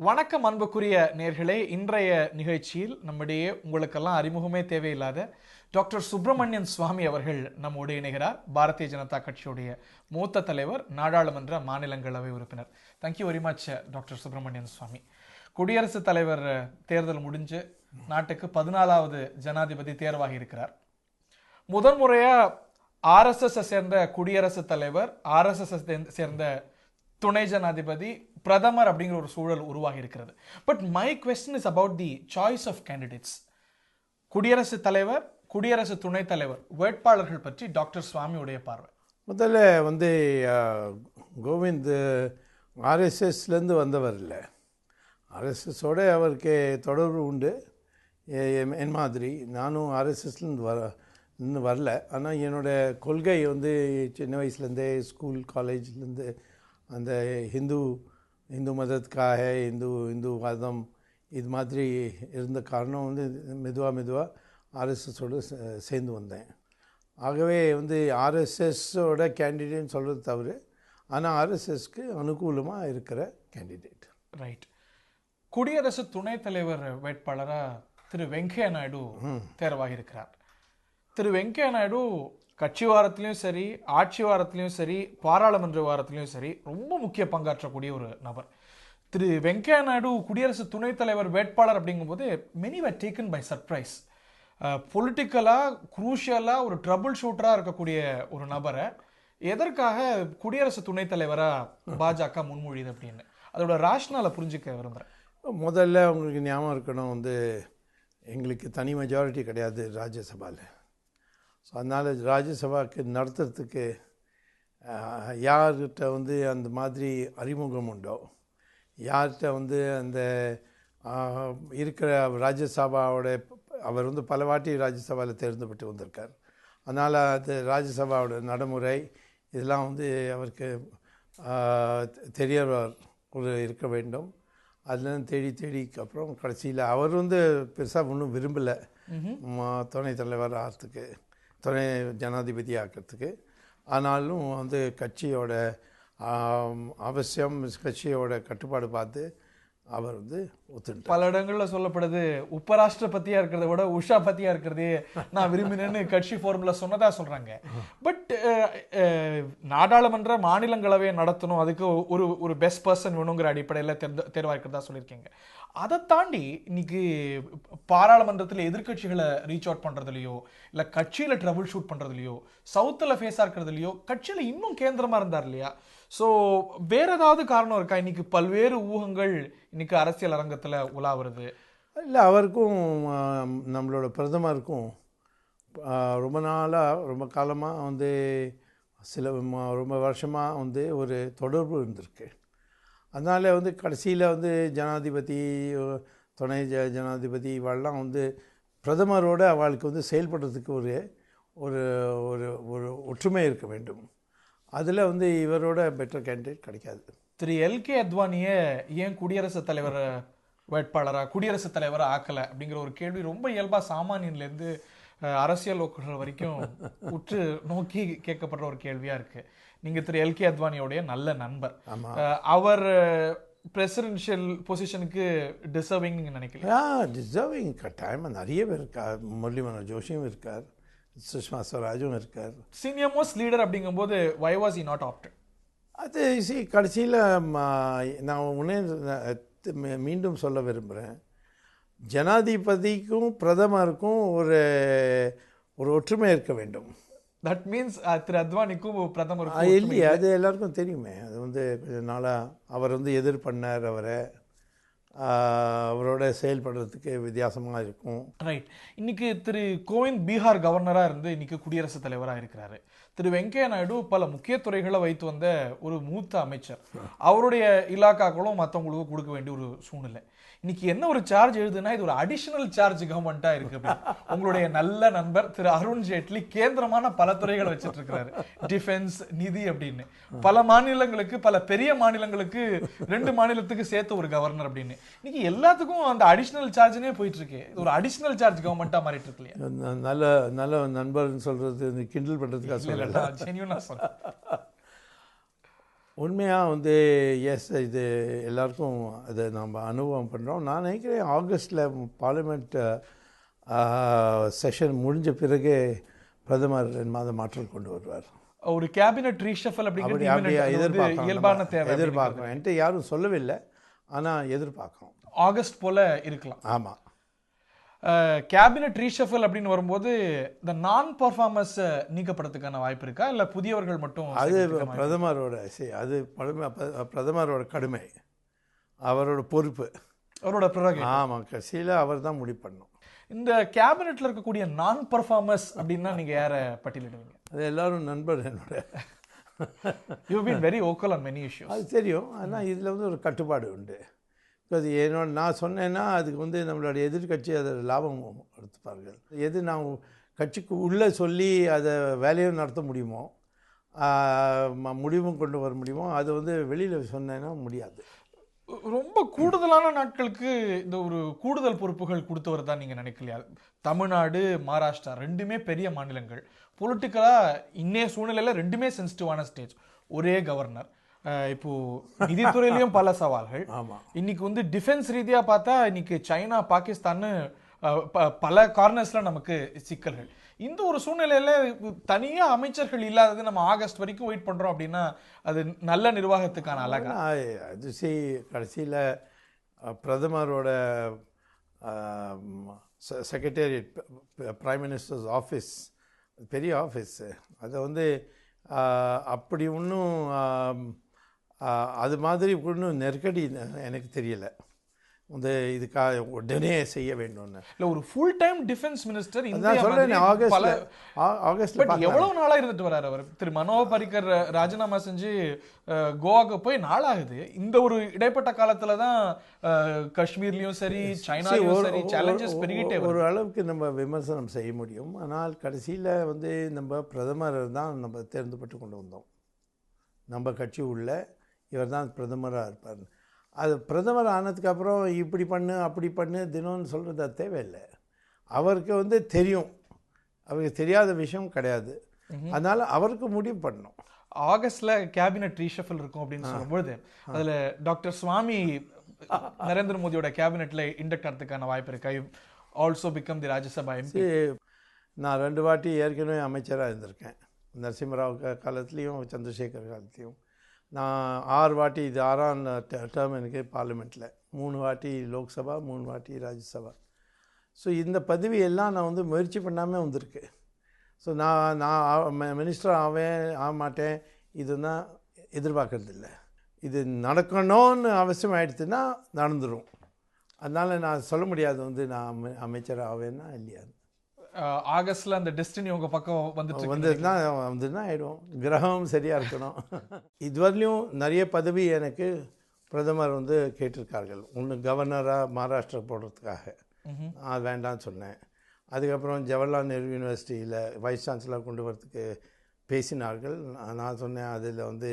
வணக்கம் அன்புக்குரிய நேர்களே, இன்றைய நிகழ்ச்சியில் நம்முடைய உங்களுக்கெல்லாம் அறிமுகமே தேவையில்லாத டாக்டர் சுப்பிரமணியன் சுவாமி அவர்கள் நம்மோடு இணைகிறார். பாரதிய ஜனதா கட்சியுடைய மூத்த தலைவர், நாடாளுமன்ற மாநிலங்களவை உறுப்பினர். Thank you very much doctor Subramanian Swamy. குடியரசுத் தலைவர் தேர்தல் முடிஞ்சு நாட்டுக்கு 14வது ஜனாதிபதி தேர்வாகி இருக்கிறார். முதன்முறையா RSS சேர்ந்த குடியரசுத் தலைவர், RSS சேர்ந்த துணை ஜனாதிபதி, பிரதமர் அப்படிங்கிற ஒரு சூழல் உருவாகி இருக்கிறது. But my question is about the choice of candidates. குடியரசுத் தலைவர், குடியரசு துணைத் தலைவர் வேட்பாளர்கள் பற்றி டாக்டர் சுவாமியுடைய பார்வை. முதல்ல கோவிந்த் RSSலேருந்து வந்தவர் இல்லை. RSSோட அவருக்கு தொடர்பு உண்டு. என் மாதிரி நானும் RSSலேருந்து வரல. ஆனால் என்னோடய கொள்கை சின்ன வயசுலேருந்தே ஸ்கூல் காலேஜ்லேருந்து அந்த இந்து மதத்துக்காக இந்து மதம் இது மாதிரி இருந்த காரணம் மெதுவாக RSSோடு சேர்ந்து வந்தேன். ஆகவே RSSோட கேண்டிடேட்னு சொல்கிறது தவிர, ஆனால் RSSக்கு அனுகூலமாக இருக்கிற கேண்டிடேட். ரைட். குடியரசு துணைத் தலைவர் வேட்பாளராக திரு வெங்கையா நாயுடு தேர்வாகி இருக்கிறார். திரு வெங்கையா நாயுடு கட்சி வாரத்திலையும் சரி, ஆட்சி வாரத்திலையும் சரி, பாராளுமன்ற வாரத்திலையும் சரி ரொம்ப முக்கிய பங்காற்றக்கூடிய ஒரு நபர். திரு வெங்கையா நாயுடு குடியரசு துணைத் தலைவர் வேட்பாளர் அப்படிங்கும்போது many were taken by surprise. பொலிட்டிக்கலாக குரூஷியலாக ஒரு ட்ரபிள் ஷூட்டராக இருக்கக்கூடிய ஒரு நபரை எதற்காக குடியரசு துணைத் தலைவராக பாஜக முன்மொழியுது அப்படின்னு அதோட ராஷ்னால புரிஞ்சுக்க விரும்புகிறேன். முதல்ல உங்களுக்கு ஞாபகம் இருக்கணும், எங்களுக்கு தனி மெஜாரிட்டி கிடையாது ராஜ்யசபாவில். ஸோ அதனால் ராஜ்யசபாவுக்கு நடத்துறதுக்கு யார்கிட்ட அந்த மாதிரி அறிமுகம் உண்டோ, யார்கிட்ட அந்த இருக்கிற ராஜ்யசபாவோட அவர் பல வாட்டி ராஜ்யசபாவில் தேர்ந்தெடுத்து வந்திருக்கார். அதனால் அது ராஜ்யசபாவோட நடைமுறை இதெல்லாம் அவருக்கு தெரியவர் இருக்க வேண்டும். அதுலேருந்து தேடிக்கு அப்புறம் கடைசியில் அவர் பெருசாக ஒன்றும் விரும்பலை துணைத் தலைவர் ஆகிறதுக்கு, துணை ஜனாதிபதி ஆக்கிறதுக்கு. ஆனாலும் கட்சியோட அவசியம், கட்சியோட கட்டுப்பாடு பார்த்து அவர் ஒத்துட்டு. பல இடங்களில் சொல்லப்படுது, உபராஷ்டிரபதியாக இருக்கிறத விட உஷா பத்தியாக இருக்கிறதே நான் விரும்பினேன்னு கட்சி ஃபோரமில் சொன்னதாக சொல்கிறாங்க. பட் நாடாளுமன்ற மாநிலங்களவையை நடத்தணும், அதுக்கு ஒரு பெஸ்ட் பர்சன் வேணுங்கிற அடிப்படையில் தேர்வாக இருக்கிறதா சொல்லியிருக்கீங்க. அதை தாண்டி இன்னைக்கு பாராளுமன்றத்தில் எதிர்கட்சிகளை ரீச் அவுட் பண்ணுறதுலையோ, இல்லை கட்சியில் ட்ரபிள் ஷூட் பண்ணுறதுலையோ, சவுத்தில் ஃபேஸாக இருக்கிறதுலையோ கட்சியில் இன்னும் கேந்திரமாக இருந்தார் இல்லையா? ஸோ வேற ஏதாவது காரணம் இருக்கா? இன்னைக்கு பல்வேறு ஊகங்கள் இன்னைக்கு அரசியல் அரங்கத்தில் உலா வருது. இல்லை, அவருக்கும் நம்மளோட பிரதமருக்கும் ரொம்ப நாளாக, ரொம்ப காலமாக ரொம்ப வருஷமாக ஒரு தொடர்பு இருந்திருக்கு. அதனால் கடைசியில் ஜனாதிபதி, துணை ஜனாதிபதி இவெல்லாம் பிரதமரோட அவளுக்கு செயல்படுறதுக்கு ஒரு ஒரு ஒரு ஒற்றுமை இருக்க வேண்டும். அதில் இவரோட பெட்டர் கேண்டிடேட் கிடைக்காது. திரு LK அத்வானியை ஏன் குடியரசுத் தலைவர் வேட்பாளராக, குடியரசுத் தலைவராக ஆக்கலை அப்படிங்கிற ஒரு கேள்வி ரொம்ப இயல்பாக சாமானியன்லேருந்து அரசியல் நோக்கர்கள் வரைக்கும் உற்று நோக்கி கேட்கப்படுற ஒரு கேள்வியாக இருக்குது. நீங்கள் திரு LK அத்வானியோடைய நல்ல நண்பர். அவர் பிரசிடென்ஷியல் பொசிஷனுக்கு டிசர்விங் நீங்கள் நினைக்கிறீங்களா? டிசர்விங் கட்டாயமாக நிறைய பேர் இருக்கார். முரளி மனோகர் ஜோஷியும் இருக்கார், சுஷ்மா ஸ்வராஜும் இருக்கார். சீனியர் மோஸ்ட் லீடர் அப்படிங்கும்போது why was he not opted? அது கடைசியில் நான் மீண்டும் சொல்ல விரும்புகிறேன், ஜனாதிபதிக்கும் பிரதமருக்கும் ஒரு ஒற்றுமை இருக்க வேண்டும். தட் மீன்ஸ் திரு அத்வானிக்கும் பிரதமருக்கும் இல்லையா? அது எல்லாருக்கும் தெரியுமே. அது கொஞ்சம் நாளாக அவர் எதிர் பண்ணார். அவரோட செயல்படுறதுக்கு வித்தியாசமாக இருக்கும். ரைட். இன்னைக்கு திரு கோவிந்த் பீகார் கவர்னராக இருந்து இன்னைக்கு குடியரசுத் தலைவராக இருக்கிறாரு. திரு வெங்கையா நாயுடு பல முக்கிய துறைகளை வைத்து வந்த ஒரு மூத்த அமைச்சர். அவருடைய இலாக்காக்களும் மற்றவங்களுக்கும் கொடுக்க வேண்டிய ஒரு சூழ்நிலை. இன்னைக்கு என்ன ஒரு சார்ஜ் எழுதுனா, இது ஒரு அடிஷனல் சார்ஜ் கவர்மெண்ட்டாக இருக்கு. உங்களுடைய நல்ல நண்பர் திரு அருண் ஜேட்லி கேந்திரமான பல துறைகளை வச்சுட்டு இருக்கிறாரு, டிஃபென்ஸ், நிதி அப்படின்னு. பல மாநிலங்களுக்கு, பல பெரிய மாநிலங்களுக்கு 2 மாநிலத்துக்கு சேர்த்து ஒரு கவர்னர் அப்படின்னு. இன்னைக்கு எல்லாத்துக்கும் அந்த அடிஷனல் சார்ஜ்னே போயிட்டு இருக்கு. இது ஒரு அடிஷனல் சார்ஜ் கவர்மெண்ட்டா மாறிட்டு இருக்கு இல்லையா? நல்ல நண்பர்னு சொல்றது கிண்டல் பண்றதுக்காக சொல்லல, ஜென்யூனா சொல்றேன். உண்மையாக வந்து எஸ், இது எல்லாருக்கும் அதை நம்ம அனுபவம் பண்ணுறோம். நான் நினைக்கிறேன் ஆகஸ்டில் பார்லிமெண்ட் செஷன் முடிஞ்ச பிறகு பிரதமர் 2 மாத மாற்றம் கொண்டு வருவார். ஒரு கேபினட் ரீஷஃபல் அப்படி அப்படிங்கிறது இயல்பான தேவை எதிர்பார்க்குறோம். என்கிட்ட யாரும் சொல்லவில்லை, ஆனால் எதிர்பார்க்குறோம். ஆகஸ்ட் போல இருக்கலாம். ஆமாம். கேபினட் ரீஷஃபல் அப்படின்னு வரும்போது இந்த நான் பர்ஃபார்மர்ஸ் நீக்கப்படுறதுக்கான வாய்ப்பு இருக்கா, இல்லை புதியவர்கள் மட்டும்? அது பிரதமரோட கடுமை, அவரோட பொறுப்பு, அவரோட பிறகு. ஆமாம், கடைசியில் அவர் தான் முடிவு பண்ணணும். இந்த கேபினெட்ல இருக்கக்கூடிய நான் பர்ஃபார்மர்ஸ் அப்படின்னா நீங்க யாரை பட்டியலிடுவீங்க? அது எல்லாரும் நண்பர் என்னோட. You been very vocal on many issues. அது தெரியும். ஆனால் இதில் வந்து ஒரு கட்டுப்பாடு உண்டு. அது என்னோட நான் சொன்னேன்னா அதுக்கு வந்து நம்மளுடைய எதிர்கட்சி அதை லாபம் எடுத்துப்பார்கள். எது நான் கட்சிக்கு உள்ளே சொல்லி அதை வேலையும் நடத்த முடியுமோ, முடிவும் கொண்டு வர முடியுமோ, அது வந்து வெளியில் சொன்னேன்னா முடியாது. ரொம்ப கூடுதலான நாட்களுக்கு இந்த ஒரு கூடுதல் பொறுப்புகள் கொடுத்தவர் தான் நீங்க நினைக்கலையா? தமிழ்நாடு, மகாராஷ்டிரா ரெண்டுமே பெரிய மாநிலங்கள். பொலிட்டிக்கலா இன்னைய சூழ்நிலையில ரெண்டுமே சென்சிட்டிவான ஸ்டேஜ். ஒரே கவர்னர். இப்போ நிதித்துறையிலையும் பல சவால்கள். இன்னைக்கு வந்து டிஃபென்ஸ் ரீதியா பார்த்தா இன்னைக்கு சைனா, பாகிஸ்தான் பல கார்னர்ஸ்ல நமக்கு சிக்கல்கள். இந்த ஒரு சூழ்நிலையில தனியா அமைச்சர்கள் இல்லாதது நம்ம ஆகஸ்ட் வரைக்கும் வெயிட் பண்றோம் அப்படின்னா அது நல்ல நிர்வாகத்துக்கான அழகா? அது கடைசியில் பிரதமரோட செக்ரட்டேரியட், பிரைம் மினிஸ்டர்ஸ் ஆஃபீஸ், பெரிய ஆஃபீஸு, அதை வந்து அப்படி ஒன்றும் அது மாதிரி ஒன்றும் நெருக்கடி எனக்கு தெரியலை. வந்து இதுக்காக உடனே செய்ய வேண்டும்னு இல்லை. ஒரு full time defence minister August எவ்வளவு நாளா இருந்துட்டு வர்றாரு அவர். திரு மனோகர் பாரிக்கர் ராஜினாமா செஞ்சு கோவாக்கு போய் நாளாகுது. இந்த ஒரு இடைப்பட்ட காலத்துல தான் காஷ்மீர்லயும் சரி, சைனாலையும் சரி சேலஞ்சஸ் பெருகிட்டே ஒரு அளவுக்கு நம்ம விமர்சனம் செய்ய முடியும். ஆனால் கடைசியில் வந்து நம்ம பிரதமர் தான் நம்ம தேர்ந்தெடுத்து கொண்டு வந்தோம். நம்ம கட்சி உள்ள இவர் தான் பிரதமராக இருப்பார். அது பிரதமர் ஆனதுக்கப்புறம் இப்படி பண்ணு அப்படி பண்ணு தினம்னு சொல்கிறது அது தேவையில்லை. அவருக்கு வந்து தெரியும், அவருக்கு தெரியாத விஷயம் கிடையாது. அதனால் அவருக்கு முடிவு பண்ணணும். ஆகஸ்ட்ல கேபினட் ரீஷஃபில் இருக்கும் அப்படின்னு சொல்லும்போது அதில் டாக்டர் சுவாமி நரேந்திர மோடியோட கேபினெட்ல இண்டக்ட் ஆகிறதுக்கான வாய்ப்பு இருக்கு. ஆல்சோ பிகம் தி ராஜ்யசபா எம்பி. நான் 2 வாட்டி ஏற்கனவே அமைச்சராக இருந்திருக்கேன். நரசிம்மராவ் காலத்துலேயும் சந்திரசேகர் காலத்துலேயும். நான் 6 வாட்டி, இது 6ஆம் டேர்ம் எனக்கு பார்லிமெண்ட்டில். 3 வாட்டி லோக்சபா, 3 வாட்டி ராஜ்யசபா. ஸோ இந்த பதவியெல்லாம் நான் வந்து முயற்சி பண்ணாமல் வந்திருக்கு. ஸோ நான் மினிஸ்டர் ஆக மாட்டேன் இதுதான் எதிர்பார்க்கறதில்ல. இது நடக்கணும்னு அவசியம் ஆகிடுச்சுன்னா நடந்துடும். அதனால் நான் சொல்ல முடியாது வந்து நான் அமைச்சர் ஆவேன்னா இல்லையா. ஆகஸ்ட்ல அந்த டெஸ்டினி உங்க பக்கம் வந்துன்னா ஆகிடும். கிரகம் சரியாக இருக்கணும். இதுவரையிலும் நிறைய பதவி எனக்கு பிரதமர் வந்து கேட்டிருக்கார்கள். ஒன்று கவர்னராக மகாராஷ்டிரா போடுறதுக்காக நான் வேண்டான்னு சொன்னேன். அதுக்கப்புறம் ஜவஹர்லால் நேரு யூனிவர்சிட்டியில் வைஸ் சான்சலர் கொண்டு வரதுக்கு பேசினார்கள். நான் சொன்னேன் அதில் வந்து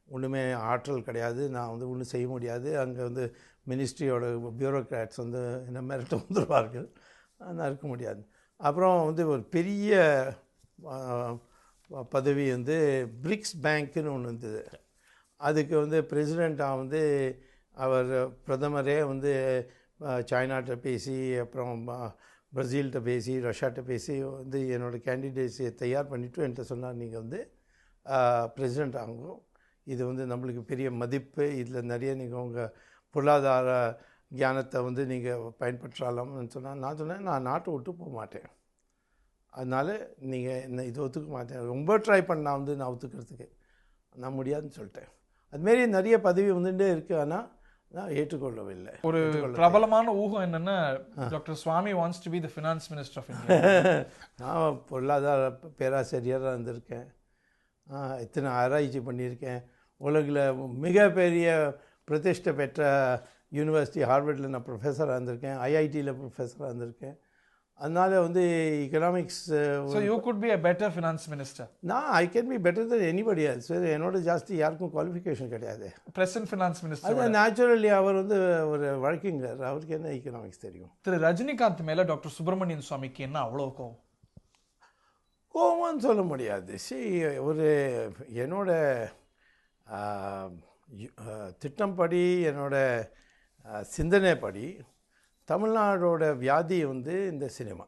ஒன்றுமே ஆற்றல் கிடையாது, நான் வந்து ஒன்றும் செய்ய முடியாது. அங்கே வந்து மினிஸ்ட்ரியோட பியூரோக்ராட்ஸ் வந்து என்ன மிரட்ட வந்துடுவார்கள், நான் இருக்க முடியாது. அப்புறம் வந்து ஒரு பெரிய பதவி வந்து பிரிக்ஸ் பேங்க்குன்னு ஒன்று இருந்தது. அதுக்கு வந்து பிரசிடெண்ட்டாக வந்து அவர் பிரதமரே வந்து சைனாட்ட பேசி, அப்புறம் பிரேசில்கிட்ட பேசி, ரஷ்யாட்ட பேசி வந்து என்னோடய கேண்டிடேட்ஸை தயார் பண்ணிவிட்டு என்கிட்ட சொன்னார், நீங்கள் வந்து பிரசிடெண்ட் ஆகும், இது வந்து நம்மளுக்கு பெரிய மதிப்பு, இதில் நிறைய நீங்கள் உங்கள் பொருளாதார ஞானத்தை வந்து நீங்கள் பயன்படுத்தலாம்னு சொன்னால், நான் சொன்னேன் நான் நாட்டை விட்டு போக மாட்டேன், அதனால் நீங்கள் என்ன இது ஒத்துக்க மாட்டேன், ரொம்ப ட்ரை பண்ண வந்து நான் ஒத்துக்கிறதுக்கு நான் முடியாதுன்னு சொல்லிட்டேன். அதுமாரி நிறைய பதவி வந்துட்டே இருக்குது, ஆனால் நான் ஏற்றுக்கொள்ளவில்லை. ஒரு பிரபலமான ஊகம் என்னென்னா doctor Swamy wants to be the finance minister of India. நான் பொருளாதார பேராசிரியராக இருந்திருக்கேன், இத்தனை ஆராய்ச்சி பண்ணியிருக்கேன், உலகில் மிகப்பெரிய பிரதிஷ்டை பெற்ற யூனிவர்சிட்டி ஹார்வர்டில் நான் ப்ரொஃபஸராக இருந்திருக்கேன், ஐஐடியில் ப்ரொஃபஸராக இருந்திருக்கேன். அதனால் வந்து economics. So you could be a better finance minister. நான் I can be better then anybody else. என்னோட ஜாஸ்தி யாருக்கும் குவாலிஃபிகேஷன் கிடையாது. பிரசன்ட் ஃபினான்ஸ் மினிஸ்டர் அது நேச்சுரலி அவர் வந்து ஒரு வழக்கறிஞர், அவருக்கு என்ன எக்கனாமிக்ஸ் தெரியும். திரு ரஜினிகாந்த் மேலே டாக்டர் சுப்பிரமணியன் சுவாமிக்கு என்ன அவ்வளோ கோவம்னு சொல்ல முடியாது. ஒரு என்னோட திட்டம்படி என்னோட சிந்தனைப்படி தமிழ்நாடோட வியாதி வந்து இந்த சினிமா.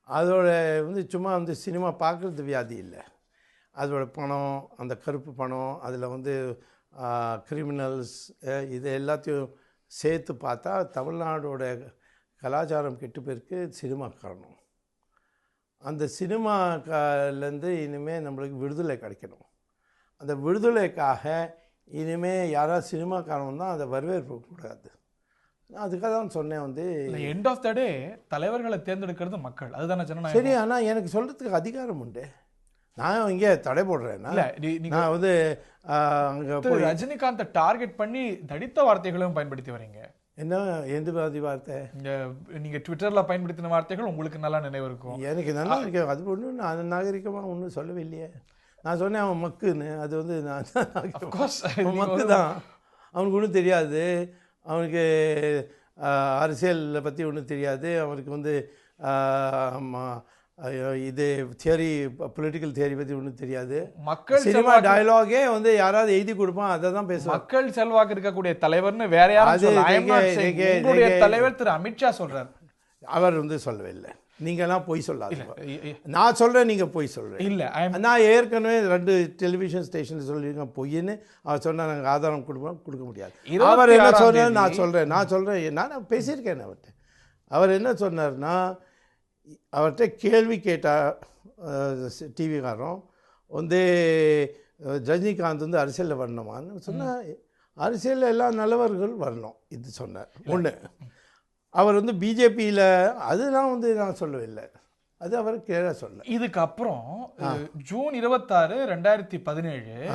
அதோட வந்து சும்மா வந்து சினிமா பார்க்குறது வியாதி இல்லை. அதோட பணம், அந்த கருப்பு பணம், அதில் வந்து கிரிமினல்ஸ், இது எல்லாத்தையும் சேர்த்து பார்த்தா தமிழ்நாடோட கலாச்சாரம் கெட்டு போயிருக்கு சினிமா காரணம். அந்த சினிமாலேருந்து இனிமேல் நம்மளுக்கு விடுதலை கிடைக்கணும். அந்த விடுதலைக்காக இனிமேல் யாராவது சினிமாக்காரன் தான் அதை வரவேற்பு கூடாது. அதுக்காக தான் சொன்னேன் வந்து எண்ட் ஆஃப் த டே தலைவர்களை தேர்ந்தெடுக்கிறது மக்கள், அதுதானே ஜனநாயகம். சரி, ஆனால் எனக்கு சொல்கிறதுக்கு அதிகாரம் உண்டு. நான் இங்கே தடை போடுறேன். நான் வந்து அங்கே ரஜினிகாந்தை டார்கெட் பண்ணி தடித்த வார்த்தைகளும் பயன்படுத்தி வரீங்க. என்ன எந்த மாதிரி வார்த்தை? நீங்க ட்விட்டர்ல பயன்படுத்தின வார்த்தைகள் உங்களுக்கு நல்லா நினைவு இருக்கும். எனக்கு நல்லா இருக்கு. அது ஒன்றும் நான் நாகரிகமாக ஒன்றும் சொல்லவே இல்லையே. நான் சொன்னேன் அவன் மக்குன்னு. அது வந்து நான் மக்கு தான். அவனுக்கு ஒன்றும் தெரியாது. அவனுக்கு அரசியலை பற்றி ஒன்றும் தெரியாது. அவனுக்கு வந்து இது தியரி, பொலிட்டிக்கல் தியரி பற்றி ஒன்றும் தெரியாது. மக்கள் சினிமா டயலாகே வந்து யாராவது எழுதி கொடுப்பான், அதை தான் பேசுவான். மக்கள் செல்வாக்கு இருக்கக்கூடிய தலைவர்னு வேற யாரும் தலைவர் திரு அமித்ஷா சொல்றாரு. அவர் வந்து சொல்லவே இல்லை. நீங்கள்லாம் பொய் சொல்லாதீங்க. நான் சொல்கிறேன், நீங்கள் பொய் சொல்கிறேன். இல்லை, நான் ஏற்கனவே 2 டெலிவிஷன் ஸ்டேஷனில் சொல்லியிருக்கேன் பொய்ன்னு. அவர் சொன்னால் நாங்கள் ஆதாரம் கொடுக்க முடியாது. அவர் என்ன சொன்னார் நான் சொல்கிறேன். நான் பேசியிருக்கேன் அவர்கிட்ட. அவர் என்ன சொன்னார்னா, அவர்கிட்ட கேள்வி கேட்டால் டிவிக்காரன் வந்து ரஜினிகாந்த் வந்து அரசியலில் வரணுமான்னு சொன்னால், அரசியலில் எல்லா நல்லவர்கள் வரணும் இது சொன்னார். ஒன்று. அவர் வந்து பிஜேபியில் அதெல்லாம் வந்து நான் சொல்லவே இல்லை. அது அவர் கேட்க சொல்ல. இதுக்கப்புறம் ஜூன் 26, 2017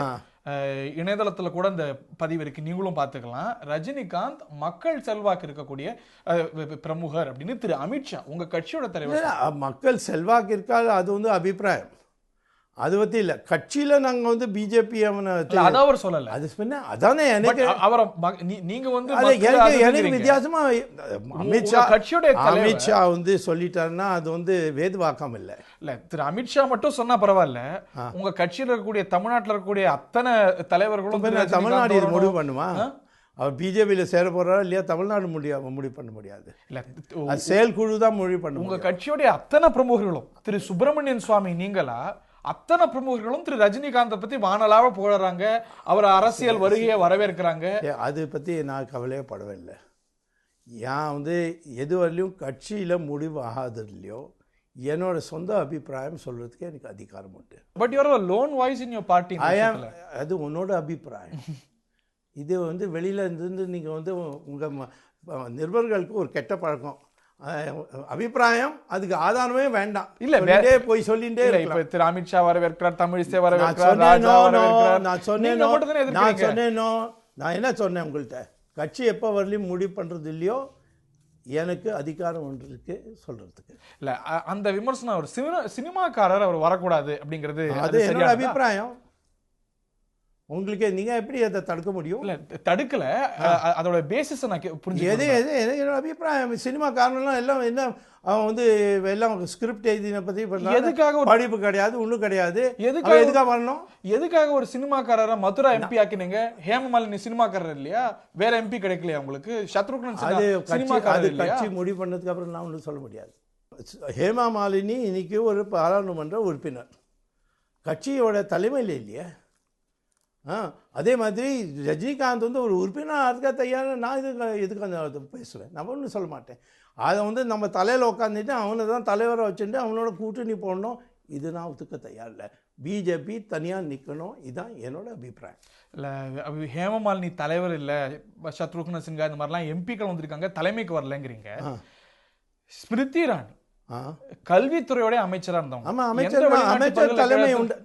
இணையதளத்தில் கூட இந்த பதிவு இருக்கு, நீங்களும் பார்த்துக்கலாம். ரஜினிகாந்த் மக்கள் செல்வாக்கு இருக்கக்கூடிய பிரமுகர் அப்படின்னு திரு அமித்ஷா, உங்க கட்சியோட தலைவர். மக்கள் செல்வாக்கு இருக்காது, அது வந்து அபிப்பிராயம். அது பற்றி இல்லை. கட்சியில் நாங்கள் வந்து பிஜேபி அவனை அதான் அவர் சொல்லலை. அது சொன்ன அதானே எனக்கு அவரை நீங்கள் வந்து எனக்கு வித்தியாசமாக அமித்ஷா வந்து சொல்லிட்டாருன்னா அது வந்து வேதுவாக்கம் இல்லை. இல்லை, திரு அமித்ஷா மட்டும் சொன்னா பரவாயில்ல, உங்க கட்சியில் இருக்கக்கூடிய தமிழ்நாட்டில் இருக்கக்கூடிய அத்தனை தலைவர்களும் தமிழ்நாடு இது முடிவு பண்ணுமா? அவர் பிஜேபியில் சேர போறாரா இல்லையா தமிழ்நாடு முடிவு பண்ண முடியாது. இல்லை, செயற்குழு தான் முடிவு பண்ண. உங்க கட்சியோடைய அத்தனை பிரமுகர்களும், திரு சுப்பிரமணியன் சுவாமி நீங்களா, அத்தனை பிரமுகர்களும் திரு ரஜினிகாந்தை பத்தி வானலாவ போடுறாங்க, அவர் அரசியல் வருகையை வரவேற்கிறாங்க. அதை பத்தி நான் கவலையே படவே இல்லை. ஏன் வந்து எதுவரையிலும் கட்சியில முடிவு ஆகாது இல்லையோ, என்னோட சொந்த அபிப்பிராயம் சொல்றதுக்கு எனக்கு அதிகாரம் உண்டு. But you are a lone voice in your party. அது உன்னோட அபிப்பிராயம். இது வந்து வெளியில இருந்து நீங்க வந்து உங்க நிருபர்களுக்கு ஒரு கெட்ட பழக்கம். அபிப்பிராயம் அதுக்கு ஆதாரமே வேண்டாம். இல்ல, போய் சொல்லிட்டே இப்ப திரு அமித்ஷா வரவேற்கிறார், தமிழிசை வரவேற்கிறார், ராஜா வரவேற்கிறார். நான் என்ன சொன்னேன் உங்கள்கிட்ட, கட்சி எப்போ வரலையும் முடிவு பண்றது இல்லையோ எனக்கு அதிகாரம் ஒன்று இருக்கு சொல்றதுக்கு. இல்ல, அந்த விமர்சனம் அவர் சினிமாக்காரர் அவர் வரக்கூடாது அப்படிங்கிறது அது என்னோட அபிப்பிராயம். உங்களுக்கு நீங்க எப்படி அதை தடுக்க முடியும்? இல்ல, தடுக்கல. அதோட பேசிஸ் நான் புரிஞ்சுக்கிறேன். என்னோட அபிப்பிராயம் சினிமா காரணம்லாம் எல்லாம் என்ன, அவன் வந்து எல்லாம் ஸ்கிரிப்ட் எழுதின பத்தி எதுக்காக படிப்பு கிடையாது, ஒன்றும் கிடையாது. எதுக்காக வரணும்? எதுக்காக ஒரு சினிமாக்காரரை மதுரா எம்பி ஆக்கினீங்க? ஹேமமாலினி சினிமாக்காரர் இல்லையா? வேற எம்பி கிடைக்கலையா உங்களுக்கு? சத்ருக்னன் அது கட்சி முடிவு பண்ணதுக்கு அப்புறம் நான் ஒன்றும் சொல்ல முடியாது. ஹேமமாலினி இன்னைக்கு ஒரு பாராளுமன்ற உறுப்பினர், கட்சியோட தலைமையில் இல்லையா? அதே மாதிரி ரஜினிகாந்த் வந்து ஒரு உறுப்பினர் அதுக்காக தயார். நான் எதுக்கு பேசுவேன்? நான் ஒன்றும் சொல்ல மாட்டேன். அதை வந்து நம்ம தலையில் உட்காந்துட்டு அவனை தான் தலைவரை வச்சுட்டு அவனோட கூட்டணி போடணும், இது நான் ஒத்துக்க தயார் இல்லை. பிஜேபி தனியாக நிற்கணும், இதுதான் என்னோட அபிப்பிராயம். இல்லை, ஹேமமாலினி தலைவர் இல்லை, சத்ருக்ன சின்ஹா இந்த மாதிரிலாம் எம்பிக்கள் வந்திருக்காங்க, தலைமைக்கு வரலங்கிறீங்க. ஸ்மிருதி இரானி கல்வித்துறையோட அமைச்சராக இருந்தவங்க. ஆமா, அமைச்சர் தலைமை உண்டு.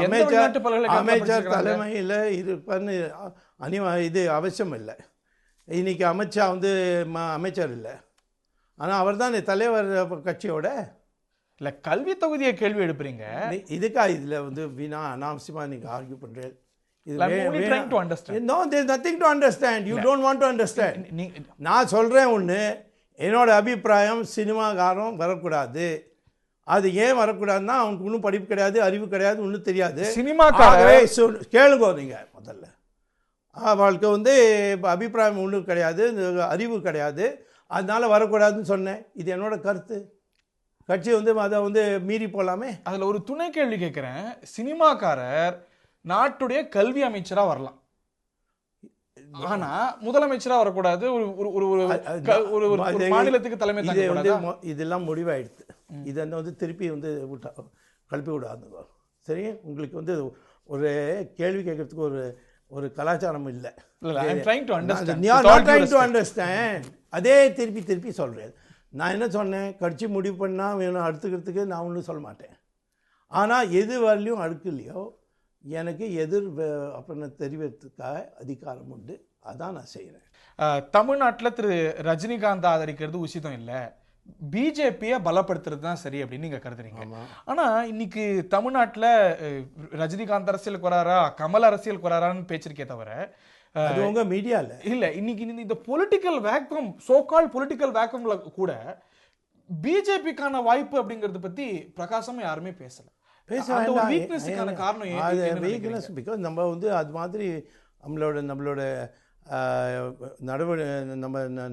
அமைச்சர் தலைமையில் இருப்பன்னு இது அவசியம் இல்லை. இன்னைக்கு அமித்ஷா வந்து அமைச்சர் இல்லை, ஆனால் அவர் தான் தலைவர் கட்சியோட. இல்லை, கல்வி தொகுதியை கேள்வி எழுப்புறீங்க, இதுக்கா இதில் வந்து வீணா அனாவசியமாக நீங்கள் ஆர்கியூ பண்ணுறேன். நான் சொல்கிறேன் ஒன்று, என்னோட அபிப்பிராயம் சினிமாக்காரம் வரக்கூடாது, அது ஏன் வரக்கூடாதுன்னா அவனுக்கு ஒன்றும் படிப்பு கிடையாது, அறிவு கிடையாது, ஒன்றும் தெரியாது. சினிமாக்காரவே கேளுங்க நீங்கள் முதல்ல. அவளுக்கு வந்து இப்போ அபிப்பிராயம் ஒன்றும் கிடையாது, அறிவு கிடையாது, அதனால வரக்கூடாதுன்னு சொன்னேன். இது என்னோட கருத்து. கட்சி வந்து அதை வந்து மீறி போகலாமே. அதில் ஒரு துணை கேள்வி கேட்குறேன். சினிமாக்காரர் நாட்டுடைய கல்வி அமைச்சராக வரலாம், ஆனா முதலமைச்சரா வரக்கூடாது, ஒரு மாநிலத்துக்கு தலைமை தாங்க. இதெல்லாம் முடிவாயிடுது. இதை வந்து திருப்பி வந்து கல்வி விடாது. சரி, உங்களுக்கு வந்து ஒரு கேள்வி கேட்கறதுக்கு ஒரு கலாச்சாரம் இல்லை. அதே திருப்பி சொல்றேன். நான் என்ன சொன்னேன், கட்சி முடிவு பண்ணா வேணும் அடுத்துக்கிறதுக்கு நான் ஒன்றும் சொல்ல மாட்டேன். ஆனால் எது வரலையும் அடுக்கு இல்லையோ எனக்கு அப்படின்னு தெரிவிக்கிறதுக்காக அதிகாரம் உண்டு. அதான் நான் செய்கிறேன். தமிழ்நாட்டில் திரு ரஜினிகாந்த் ஆதரிக்கிறது உசிதம் இல்லை, பிஜேபியை பலப்படுத்துறது தான் சரி அப்படின்னு நீங்க கருதுறீங்க. ஆனா இன்னைக்கு தமிழ்நாட்டில் ரஜினிகாந்த் அரசியலுக்கு வராரா, கமல் அரசியலுக்கு வராரான்னு பேச்சிருக்கே தவிர உங்க மீடியால இல்ல. இன்னைக்கு இந்த பொலிட்டிக்கல் வேக்கம், சோகால் பொலிட்டிக்கல் வேக்கம்ல கூட பிஜேபிக்கான வாய்ப்பு அப்படிங்கறத பத்தி பிரகாசமா யாருமே பேசல. நம்ம வந்து அது மாதிரி நம்மளோட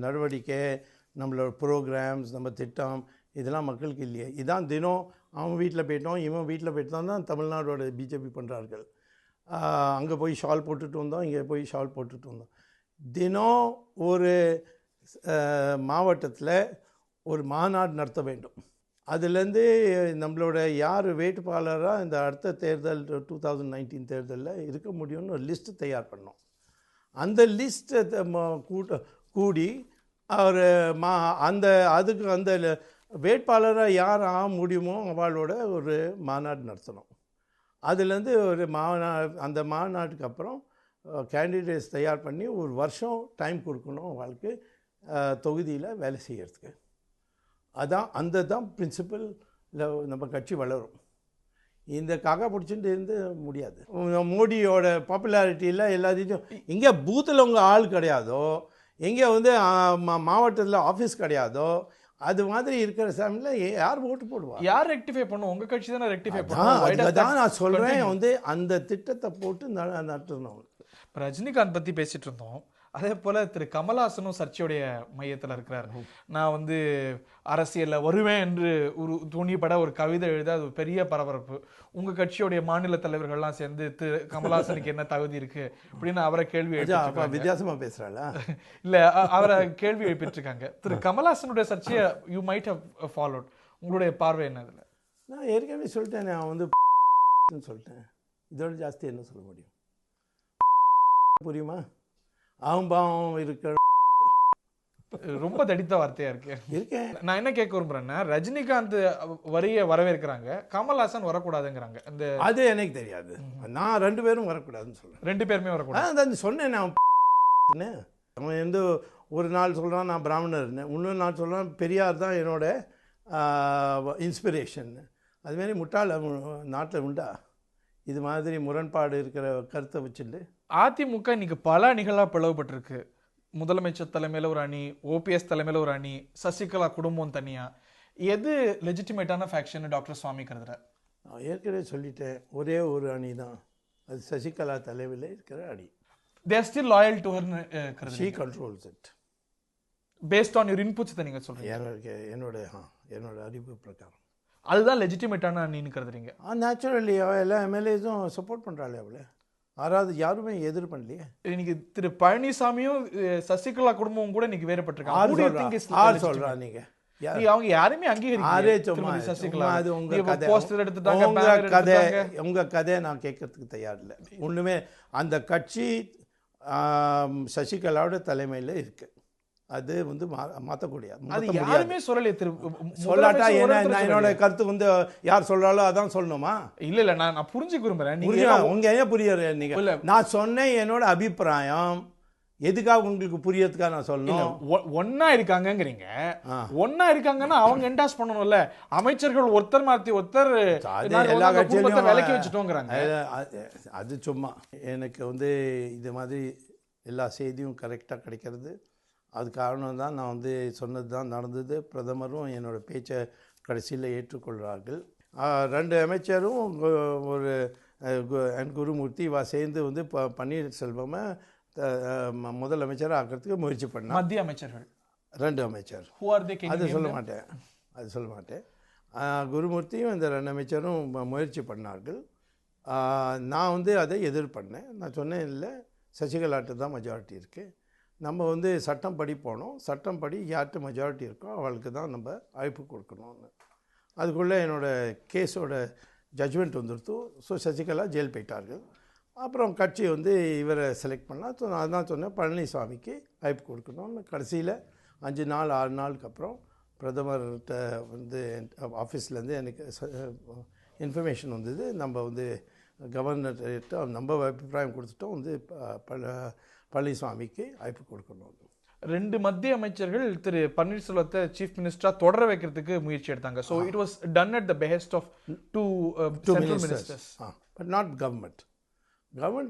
நடவடிக்கை, நம்மளோட ப்ரோக்ராம்ஸ், நம்ம திட்டம் இதெல்லாம் மக்களுக்கு இல்லையே. இதான் தினம் அவன் வீட்டில் போயிட்டோம், இவன் வீட்டில் போயிட்டோம் தான் தமிழ்நாடோட பிஜேபி பண்ணுறார்கள். அங்கே போய் ஷால் போட்டுட்டு வந்தோம், இங்கே போய் ஷால் போட்டுட்டு வந்தோம். தினம் ஒரு மாவட்டத்தில் ஒரு மாநாடு நடத்த வேண்டும். அதுலேருந்து நம்மளோட யார் வேட்பாளராக இந்த அடுத்த தேர்தல் 2019 தேர்தலில் இருக்க முடியும்னு ஒரு லிஸ்ட்டு தயார் பண்ணோம். அந்த லிஸ்ட்டை கூடி அவர் அந்த வேட்பாளராக யார் ஆக முடியுமோ அவளோட ஒரு மாநாடு நடத்தணும். அதுலேருந்து ஒரு அந்த மாநாட்டுக்கு அப்புறம் கேண்டிடேட்ஸ் தயார் பண்ணி ஒரு வருஷம் டைம் கொடுக்கணும் அவளுக்கு தொகுதியில் வேலை செய்கிறதுக்கு. தான் பிரின்சிபலில் நம்ம கட்சி வளரும். இந்த காக்கா பிடிச்சிட்டு இருந்து முடியாது. மோடியோட பாப்புலாரிட்டியில் எல்லாத்தையும் எங்கே பூத்தில் உங்கள் ஆள் கிடையாதோ, எங்கே வந்து மாவட்டத்தில் ஆஃபீஸ் கிடையாதோ, அது மாதிரி இருக்கிற சமயத்தில் யார் ஓட்டு போடுவா? யார் ரெக்டிஃபை பண்ணும்? உங்கள் கட்சி தானே ரெக்டிஃபை தான் நான் சொல்கிறேன். வந்து அந்த திட்டத்தை போட்டு நடத்தணும். ரஜினிகாந்த் பற்றி பேசிகிட்டு இருந்தோம். அதே போல் திரு கமல்ஹாசனும் சர்ச்சையுடைய மையத்தில் இருக்கிறார். நான் வந்து அரசியலில் வருவேன் என்று ஒரு துணிப்பட ஒரு கவிதை எழுத அது பெரிய பரபரப்பு. உங்கள் கட்சியுடைய மாநில தலைவர்கள்லாம் சேர்ந்து திரு கமல்ஹாசனுக்கு என்ன தகுதி இருக்குது அப்படின்னு அவரை கேள்வி எழுப்பி வித்தியாசமாக பேசுகிறாளா? இல்லை, அவரை கேள்வி எழுப்பிட்டுருக்காங்க. திரு கமல்ஹாசனுடைய சர்ச்சையை யூ மைட் ஹவ் ஃபாலோட். உங்களுடைய பார்வை என்ன? இதில் நான் ஏற்கனவே சொல்லிட்டேன், நான் வந்து சொல்லிட்டேன். இதோட ஜாஸ்தி என்ன சொல்ல முடியும்? புரியுமா? ஆம்பாவும் இருக்கிற ரொம்ப தடித்த வார்த்தையா இருக்கேன். நான் என்ன கேட்க விரும்புறேன்னா, ரஜினிகாந்த் வரவேற்கிறாங்க, கமல்ஹாசன் வரக்கூடாதுங்கிறாங்க. அது எனக்கு தெரியாது. நான் 2 பேரும் வரக்கூடாதுன்னு சொல்றேன். 2 பேருமே வரக்கூடாது சொன்னேன். நான் அவன் வந்து ஒரு நாள் சொல்றான் நான் பிராமணர்னு, இன்னொரு நாள் சொல்றான் பெரியார் தான் என்னோட இன்ஸ்பிரேஷன். அதுமாரி முட்டாள் நாட்டில் உண்டா இது மாதிரி முரண்பாடு இருக்கிற கருத்தை வச்சுட்டு? அதிமுக இன்னைக்கு பல அணிகளாக பிளவுபட்டிருக்கு. முதலமைச்சர் தலைமையில் ஒரு அணி, ஓபிஎஸ் தலைமையில் ஒரு அணி, சசிகலா குடும்பம் தனியா. எது லெஜிட்டிமேட்டான ஃபேக்ஷன் டாக்டர் சுவாமி கருதுறார்? நான் ஏற்கனவே சொல்லிட்டேன், ஒரே ஒரு அணி தான், அது சசிகலா தலைமையில் இருக்கிற அணி. They are still loyal to her. She controls it. Based on your inputs தான் நீங்க சொல்றீங்க. என்னோட அறிவு பிரகாரம் அதுதான் லெஜிட்டிமேட்டான அணின்னு கருதுறீங்க? நேச்சுரலி எல்லா எம்எல்ஏஸும் சப்போர்ட் பண்ணுறாளே அவளை. யாருமே எதிர் பண்ணலையே. இன்னைக்கு திரு பழனிசாமியும் சசிகலா குடும்பமும் கூட இன்னைக்கு வேறுபட்டிருக்காங்க. சொல்றா நீங்க அவங்க யாருமே உங்க கதை நான் கேட்கறதுக்கு தயார் இல்லை. ஒண்ணுமே அந்த கட்சி சசிகலாவோட தலைமையில் இருக்கு. அது வந்து மாற்றக்கூடியது. யாருமே சொல்லாட்டா என்னோட கருத்து வந்து யார் சொல்றாலோ அதான் சொல்லணுமா? இல்ல நான் புரிஞ்சுக்க விரும்புறேன். உங்க ஏன் புரியற? நீங்க நான் சொன்னேன் என்னோட அபிப்பிராயம். எதுக்காக உங்களுக்கு புரியறதுக்காக நான் சொல்லணும்? ஒன்னா இருக்காங்கங்கிறீங்க. ஒன்னா இருக்காங்கன்னா அவங்க என்டாஸ் பண்ணணும்ல. அமைச்சர்கள் ஒருத்தர் மாத்தி ஒருத்தர் எல்லா கட்சியிலும் விலக்கி வச்சுட்டோங்கிறாங்க. அது சும்மா. எனக்கு வந்து இது மாதிரி எல்லா செய்தியும் கரெக்டாக கிடைக்கிறது. அது காரணம் தான் நான் வந்து சொன்னது தான் நடந்தது. பிரதமரும் என்னோட பேச்சை கடைசியில் ஏற்றுக்கொள்கிறார்கள். 2 அமைச்சரும் ஒரு குருமூர்த்தி சேர்ந்து வந்து பன்னீர்செல்வமை முதலமைச்சராக ஆக்கிறதுக்கு முயற்சி பண்ணார். மத்திய அமைச்சர்கள் 2 அமைச்சர். அது சொல்ல மாட்டேன். குருமூர்த்தியும் இந்த 2 அமைச்சரும் முயற்சி பண்ணார்கள். நான் வந்து அதை எதிர்பண்ணேன். நான் சொன்னேன், இல்லை, சசிகலாட்டு தான் மெஜாரிட்டி இருக்குது, நம்ம வந்து சட்டம் படி போனோம், சட்டம் படி யார்கிட்ட மெஜாரிட்டி இருக்கோ அவளுக்கு தான் நம்ம அழைப்பு கொடுக்கணும்னு. அதுக்குள்ளே என்னோடய கேஸோட ஜட்ஜ்மெண்ட் வந்துடுத்து. ஸோ சசிகலா ஜெயில் போயிட்டார்கள். அப்புறம் கட்சி வந்து இவரை செலக்ட் பண்ணால் அதுதான் சொன்னேன், பழனிசாமிக்கு அழைப்பு கொடுக்கணும்னு. கடைசியில் 5 நாள் 6 நாளுக்கு அப்புறம் பிரதமர்கிட்ட வந்து ஆஃபீஸ்லேருந்து எனக்கு இன்ஃபர்மேஷன் வந்தது, நம்ம வந்து கவர்னர்கிட்ட நம்ம அபிப்பிராயம் கொடுத்துட்டோம், வந்து பழனிசாமிக்கு அழைப்பு கொடுக்கணும். 2 மத்திய அமைச்சர்கள் திரு பன்னீர்செல்வத்தை சீஃப் மினிஸ்டரா தொடர வைக்கிறதுக்கு முயற்சி எடுத்தாங்க. So it was done at the behest of 2 central ministers. But not government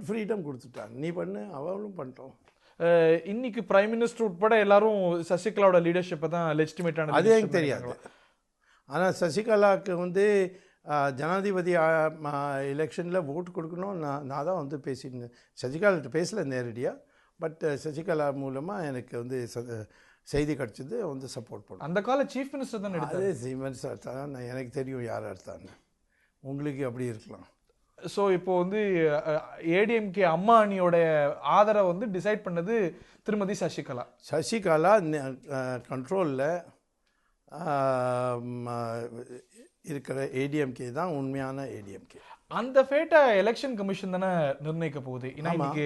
freedom கொடுத்துட்டாங்க, நீ பண்ணு, அவளும் பண்ணிட்டோம். இன்னைக்கு பிரைம் மினிஸ்டர் உட்பட எல்லாரும் சசிகலாவோட லீடர்ஷிப்பை தான் லெஜிட்டிமேட்டான, அது எனக்கு தெரியாது. ஆனால் சசிகலாவுக்கு வந்து ஜனாதிபதி எலெக்ஷனில் ஓட்டு கொடுக்கணும், நான் தான் வந்து பேசியிருந்தேன். சசிகலாட்ட பேசலை நேரடியாக, பட் சசிகலா மூலமாக எனக்கு வந்து செய்தி கிடச்சிது, வந்து சப்போர்ட் பண்ணேன். அந்த கால சீஃப் மினிஸ்டர் தான் அதே சீஃப் மினிஸ்டர் தான். எனக்கு தெரியும் யார் எடுத்தாங்க, உங்களுக்கு அப்படி இருக்கலாம். ஸோ இப்போ வந்து ஏடிஎம்கே அம்மா அணியோட ஆதரவை வந்து டிசைட் பண்ணது திருமதி சசிகலா கண்ட்ரோலில் இருக்கிற ஏடிஎம்கே தான் உண்மையான ஏடிஎம்கே. அந்த ஃபேட்டை எலெக்ஷன் கமிஷன் தானே நிர்ணயிக்க போகுது. ஏன்னா இன்னைக்கு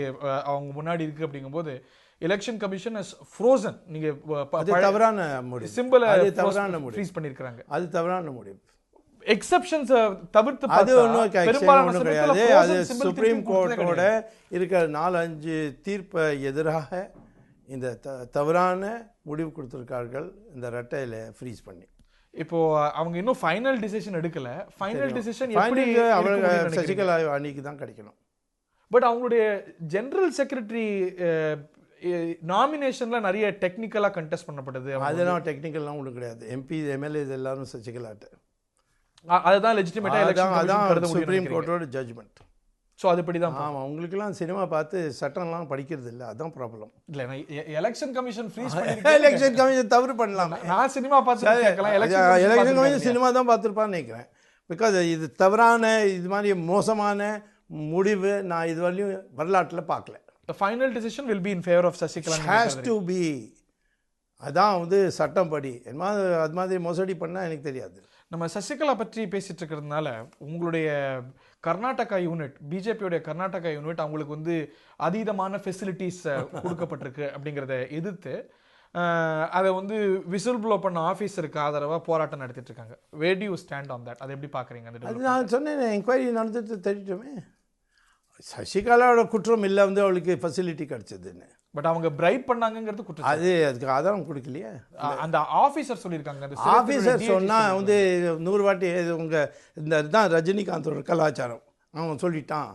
அவங்க முன்னாடி இருக்கு அப்படிங்கும்போது எலெக்ஷன் கமிஷன் இஸ் ஃப்ரோசன். நீங்க தவறான முடிவு, சிம்பிளை தவறான முடிவு ஃப்ரீஸ் பண்ணிருக்காங்க. அது தவறான முடிவு. எக்ஸெப்ஷன்ஸ் தவிர்த்து அது ஒன்றும் கிடையாது. அது சுப்ரீம் கோர்ட்டோட இருக்கிற 4-5 தீர்ப்பை எதிராக இந்த தவறான முடிவு கொடுத்துருக்கார்கள், இந்த ரெட்டையில ஃப்ரீஸ் பண்ணி. இப்போ அவங்க இன்னும் ஃபைனல் டிசிஷன் எடுக்கல. ஃபைனல் டிசிஷன் எப்படி சசிகலா அன்னைக்கு தான் கிடைக்கணும். பட் அவங்களுடைய ஜெனரல் செக்ரட்டரி நாமினேஷன்ல நிறைய டெக்னிக்கலா கண்டெஸ்ட் பண்ணப்பட்டது. அதெல்லாம் டெக்னிக்கல்லாம் ஒன்றும் கிடையாது. எம்பி எம்எல்ஏ எல்லாரும் சசிகலாட்ட, அதுதான் லெஜிட்டிமேட்டா எலெக்ஷன் சுப்ரீம் கோர்ட்டோட ஜட்ஜ்மெண்ட். ஸோ அதுபடி தான். ஆமாம், உங்களுக்குலாம் சினிமா பார்த்து சட்டம்லாம் படிக்கிறது இல்லை, அதுதான் ப்ராப்ளம். இல்லை, election commission freeze election commission தவறு பண்ணலாம். நான் சினிமா பார்த்து எலெக்ஷன் கமிஷன் சினிமா தான் பார்த்துருப்பான்னு நினைக்கிறேன். பிகாஸ் இது தவறான, இது மாதிரி மோசமான முடிவு நான் இது வரையும் வரலாற்றில் பார்க்கல. The final decision will be in favor of Sasikala. Has to be. அதான் வந்து சட்டம் படி. அது மாதிரி மோசடி பண்ணால் எனக்கு தெரியாது. நம்ம சசிகலா பற்றி பேசிட்டு இருக்கிறதுனால உங்களுடைய கர்நாடகா யூனிட், பிஜேபியோடைய கர்நாடகா யூனிட் அவங்களுக்கு வந்து அதீதமான ஃபெசிலிட்டிஸ் கொடுக்கப்பட்டிருக்கு அப்படிங்கிறத எதிர்த்து அதை வந்து விசில் ப்ளோ பண்ண ஆஃபீஸருக்கு ஆதரவாக போராட்டம் நடத்திட்டு இருக்காங்க. Where do you stand on that? அதை எப்படி பார்க்குறீங்க? அது நான் சொன்னேன், என்கொயரி நடந்துட்டு தெரிஞ்சுமே. சசிகலாவோட குற்றம் இல்லை வந்து அவளுக்கு ஃபெசிலிட்டி கிடச்சதுன்னு. பட் அவங்க பிரைப் பண்ணாங்கிறது குற்றம். அதுக்கு ஆதாரம் கொடுக்கலையே. அந்த ஆஃபீஸர் சொல்லியிருக்காங்க. ஆஃபீஸர் சொன்னால் வந்து 100 வாட்டி உங்கள் இந்த இதுதான் ரஜினிகாந்தோட கலாச்சாரம், அவன் சொல்லிட்டான்.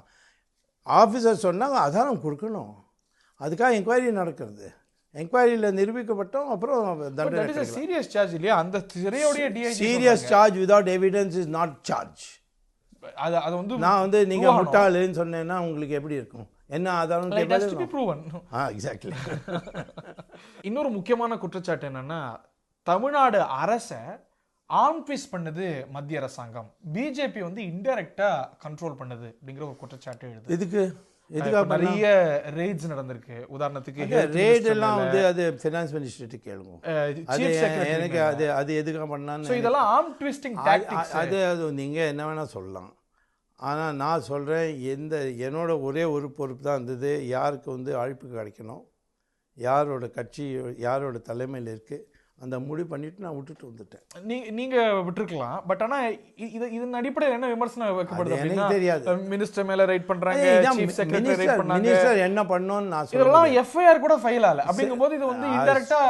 ஆஃபீஸர் சொன்னாங்க ஆதாரம் கொடுக்கணும், அதுக்காக என்கொயரி நடக்கிறது. என்கொயரியில் நிரூபிக்கப்பட்டோம், அப்புறம் தண்டனை. சீரியஸ் சார்ஜ் இல்லையா அந்த சிறையோடைய DIG? Serious charge without evidence is not charge. அது வந்து நான் வந்து நீங்கள் முட்டாளுன்னு சொன்னேன்னா உங்களுக்கு எப்படி இருக்கும்? என்ன ஆதாரம்? எக்ஸாக்ட்லி. இன்னொரு முக்கியமான குற்றச்சாட்டு என்னன்னா, தமிழ்நாடு அரசை ஆர்ம் ட்விஸ்ட் பண்ணது மத்திய அரசாங்கம், பிஜேபி வந்து இன்டைரக்டா கண்ட்ரோல் பண்ணது அப்படிங்கிற ஒரு குற்றச்சாட்டு எழுது. இதுக்கு நிறைய ரெய்ட்ஸ் நடந்திருக்கு. உதாரணத்துக்கு ரெய்ட் எல்லாம் வந்து அது ஃபைனான்ஸ் மினிஸ்டர்ட்ட கேளுங்க. எனக்கு அது எதுக்காக பண்ணான்னு. இதெல்லாம் ஆர்ம் ட்விஸ்டிங் டாக்டிக்ஸ். அது நீங்கள் என்ன வேணால் சொல்லலாம். ஆனால் நான் சொல்கிறேன், என்னோட ஒரே ஒரு பொறுப்பு தான் இருந்தது, யாருக்கு வந்து அழைப்பு கிடைக்கணும், யாரோட கட்சி யாரோட தலைமையில் இருக்குது, அந்த முடிவு பண்ணிட்டு நான் விட்டுட்டு வந்துட்டேன். நீங்கள் விட்டுருக்கலாம். பட் ஆனால் இதன் அடிப்படையில் என்ன விமர்சனம் வைக்கப்படுது? எனக்கு தெரியாது. மினிஸ்டர் மேலே ரைட் பண்ணுறாங்க, சீஃப் செக்ரட்டரி ரைட் பண்ணாங்க, மினிஸ்டர் என்ன பண்ணணும்னு நான் சொல்றேன். இதெல்லாம் எஃப்ஐஆர் கூட ஃபைல் ஆகல. அப்படிங்கும்போது இது வந்து இன்டைரக்டா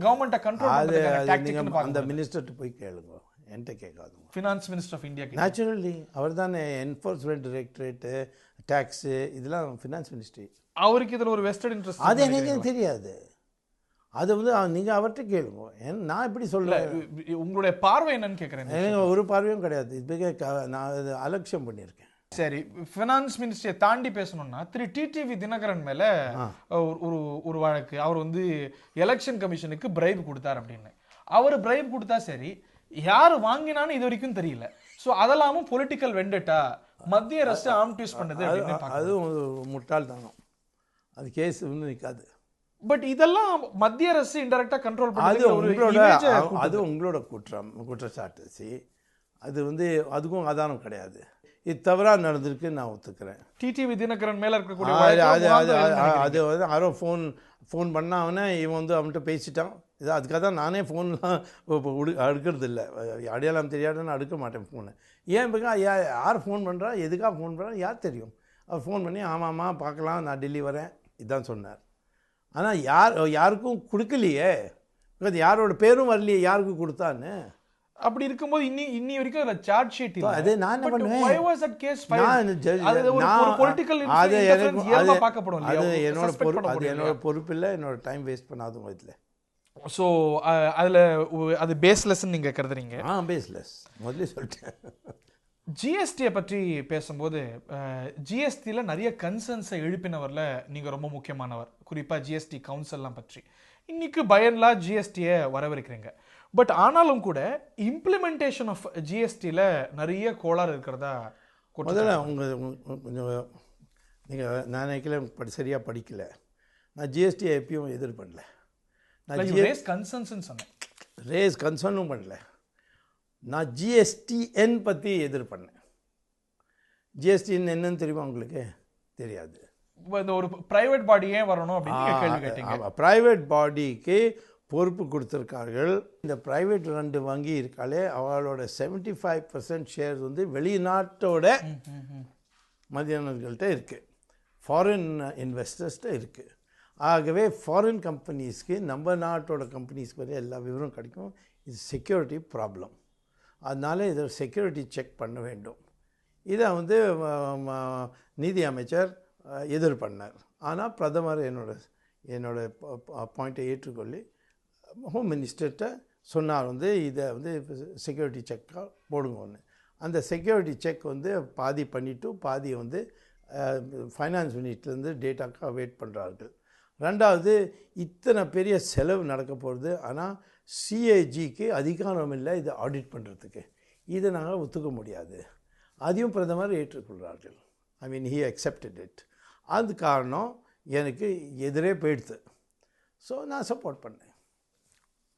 கவர்மெண்ட்டை கண்ட்ரோல் பண்ணுறதுக்கு அந்த மினிஸ்டர்கிட்ட போய் கேளுங்க, என்கிட்ட கேட்காது. Finance minister of India naturally அவர் தானே என்ஃபோர்ஸ்மெண்ட் டைரக்டரேட்டு, டேக்ஸு, இதெல்லாம் ஃபினான்ஸ் மினிஸ்ட்ரி. அவருக்கு இதில் ஒரு வெஸ்டட் இன்ட்ரெஸ்ட். அது எனக்கு தெரியாது. அதை வந்து நீங்கள் அவர்கிட்ட கேளுங்க. ஏன்னா நான் எப்படி சொல்கிறேன், உங்களுடைய பார்வை என்னன்னு கேட்குறேன். எனக்கு ஒரு பார்வையும் கிடையாது. இது நான் அது அலட்சியம் பண்ணியிருக்கேன். சரி, ஃபினான்ஸ் மினிஸ்டரை தாண்டி பேசணும்னா டிடிவி தினகரன் மேல ஒரு ஒரு வழக்கு. அவர் வந்து எலெக்ஷன் கமிஷனுக்கு பிரைப் கொடுத்தார் அப்படின்னு. அவர் பிரைப் கொடுத்தா சரி, யார் வாங்கினான்னு இது வரைக்கும் தெரியல. ஸோ அதெல்லாமும் பொலிட்டிக்கல் வெண்டட்டா மத்திய அரசு ஆம்டியூஸ் பண்ணது. அதுவும் முட்டாள்தானம். அது கேஸ் வந்து நிற்காது. பட் இதெல்லாம் மத்திய அரசு இன்டெரக்டா கண்ட்ரோல் பண்ணது. அது உங்களோட குற்றச்சாட்டு. அது வந்து அதுக்கும் ஆதாரம் கிடையாது. இது தவறாக நடந்திருக்குன்னு நான் ஒத்துக்கிறேன். டிடிவி தினகரன் மேலே இருக்கக்கூடிய அது வந்து யாரோ ஃபோன் பண்ணாவனே இவன் வந்து அவன்கிட்ட பேசிட்டான். இது அதுக்காக தான் நானே ஃபோன்லாம் அடுக்கிறது இல்லை. அடையாளம் தெரியாதுன்னு அடுக்க மாட்டேன் ஃபோனை. ஏன் யார் ஃபோன் பண்ணுறா, எதுக்காக ஃபோன் பண்ணுறா யார் தெரியும். அவர் ஃபோன் பண்ணி ஆமாம்மா பார்க்கலாம், நான் டெல்லி வரேன் இதுதான் சொன்னார். ஆனால் யாருக்கும் கொடுக்கலையே, யாரோட பேரும் வரலையே யாருக்கு கொடுத்தான்னு. அப்படி இருக்கும்போது இன்னி வரைக்கும் அதுல சார்ஜ் ஷீட் இல்ல. அது நான் என்ன பண்ணுவேன், என்னோட பொறுப்பு இல்லை, என்னோட டைம் வேஸ்ட் பண்ணாதும் இதில். ஸோ அதில் அது பேஸ்லெஸ்ன்னு நீங்கள் கருதுறீங்க? பேஸ்லெஸ் முதல்ல சொல்லிட்டேன். ஜிஎஸ்டியை பற்றி பேசும்போது ஜிஎஸ்டியில் நிறைய கன்சர்ன்ஸை எழுப்பினவரில் நீங்கள் ரொம்ப முக்கியமானவர். குறிப்பாக ஜிஎஸ்டி கவுன்சில்லாம் பற்றி இன்னைக்கு பயன்லா ஜிஎஸ்டியை வரவிருக்கிறீங்க. பட் ஆனாலும் கூட இம்ப்ளிமெண்டேஷன் ஆஃப் ஜிஎஸ்டியில் நிறைய கோளாறு இருக்கிறதா முதல்ல கொஞ்சம் நீங்கள் நான் நினைக்கல சரியாக படிக்கலை. நான் ஜிஎஸ்டியை எப்பயும் எதிர் பண்ணல. நான் ரேஸ் கன்சர்னும் பண்ணல. நான் ஜிஎஸ்டிஎன் பற்றி எதிர் பண்ணேன். ஜிஎஸ்டின்னு என்னன்னு தெரியுமா உங்களுக்கு? தெரியாது. ஒரு பிரைவேட் பாடி ஏன் வரணும் அப்படின்னு கேள்வி கேட்டீங்க. பிரைவேட் பாடிக்கு பொறுப்பு கொடுத்துருக்கார்கள். இந்த ப்ரைவேட் 2 வங்கி இருக்காலே அவளோட 75% ஷேர் வந்து வெளிநாட்டோட மதியானர்கள்ட்ட இருக்குது, ஃபாரின் இன்வெஸ்டர்ஸ்கிட்ட இருக்குது. ஆகவே ஃபாரின் கம்பெனிஸ்க்கு நம்ம நாட்டோட கம்பெனிஸ்க்கு வரை எல்லா விவரம் கிடைக்கும். இது செக்யூரிட்டி ப்ராப்ளம். அதனால் இதை செக்யூரிட்டி செக் பண்ண வேண்டும். இதை வந்து நீதி அமைச்சர் எதிர் பண்ணார். ஆனால் பிரதமர் என்னோட பாயிண்ட்டை ஏற்றுக்கொள்ளி ஹோம் மினிஸ்டர்கிட்ட சொன்னார் வந்து இதை வந்து செக்யூரிட்டி செக்காக போடுங்கன்னு. அந்த செக்யூரிட்டி செக் வந்து பாதி பண்ணிவிட்டு பாதியை வந்து ஃபைனான்ஸ் மினிஸ்டர்லேருந்து டேட்டாக்காக வெயிட் பண்ணுறார்கள். ரெண்டாவது, இத்தனை பெரிய செலவு நடக்க போகிறது. ஆனால் சிஏஜிக்கு அதிகாரம் இல்லை இதை ஆடிட் பண்ணுறதுக்கு. இதை நாங்கள் ஒத்துக்க முடியாது. அதையும் பிரதமர் ஏற்றுக்கொள்கிறார்கள். ஐ மீன் ஹி அக்செப்டட் இட். அது காரணம் எனக்கு எதிரே போயிடுது. ஸோ நான் சப்போர்ட் பண்ணேன்.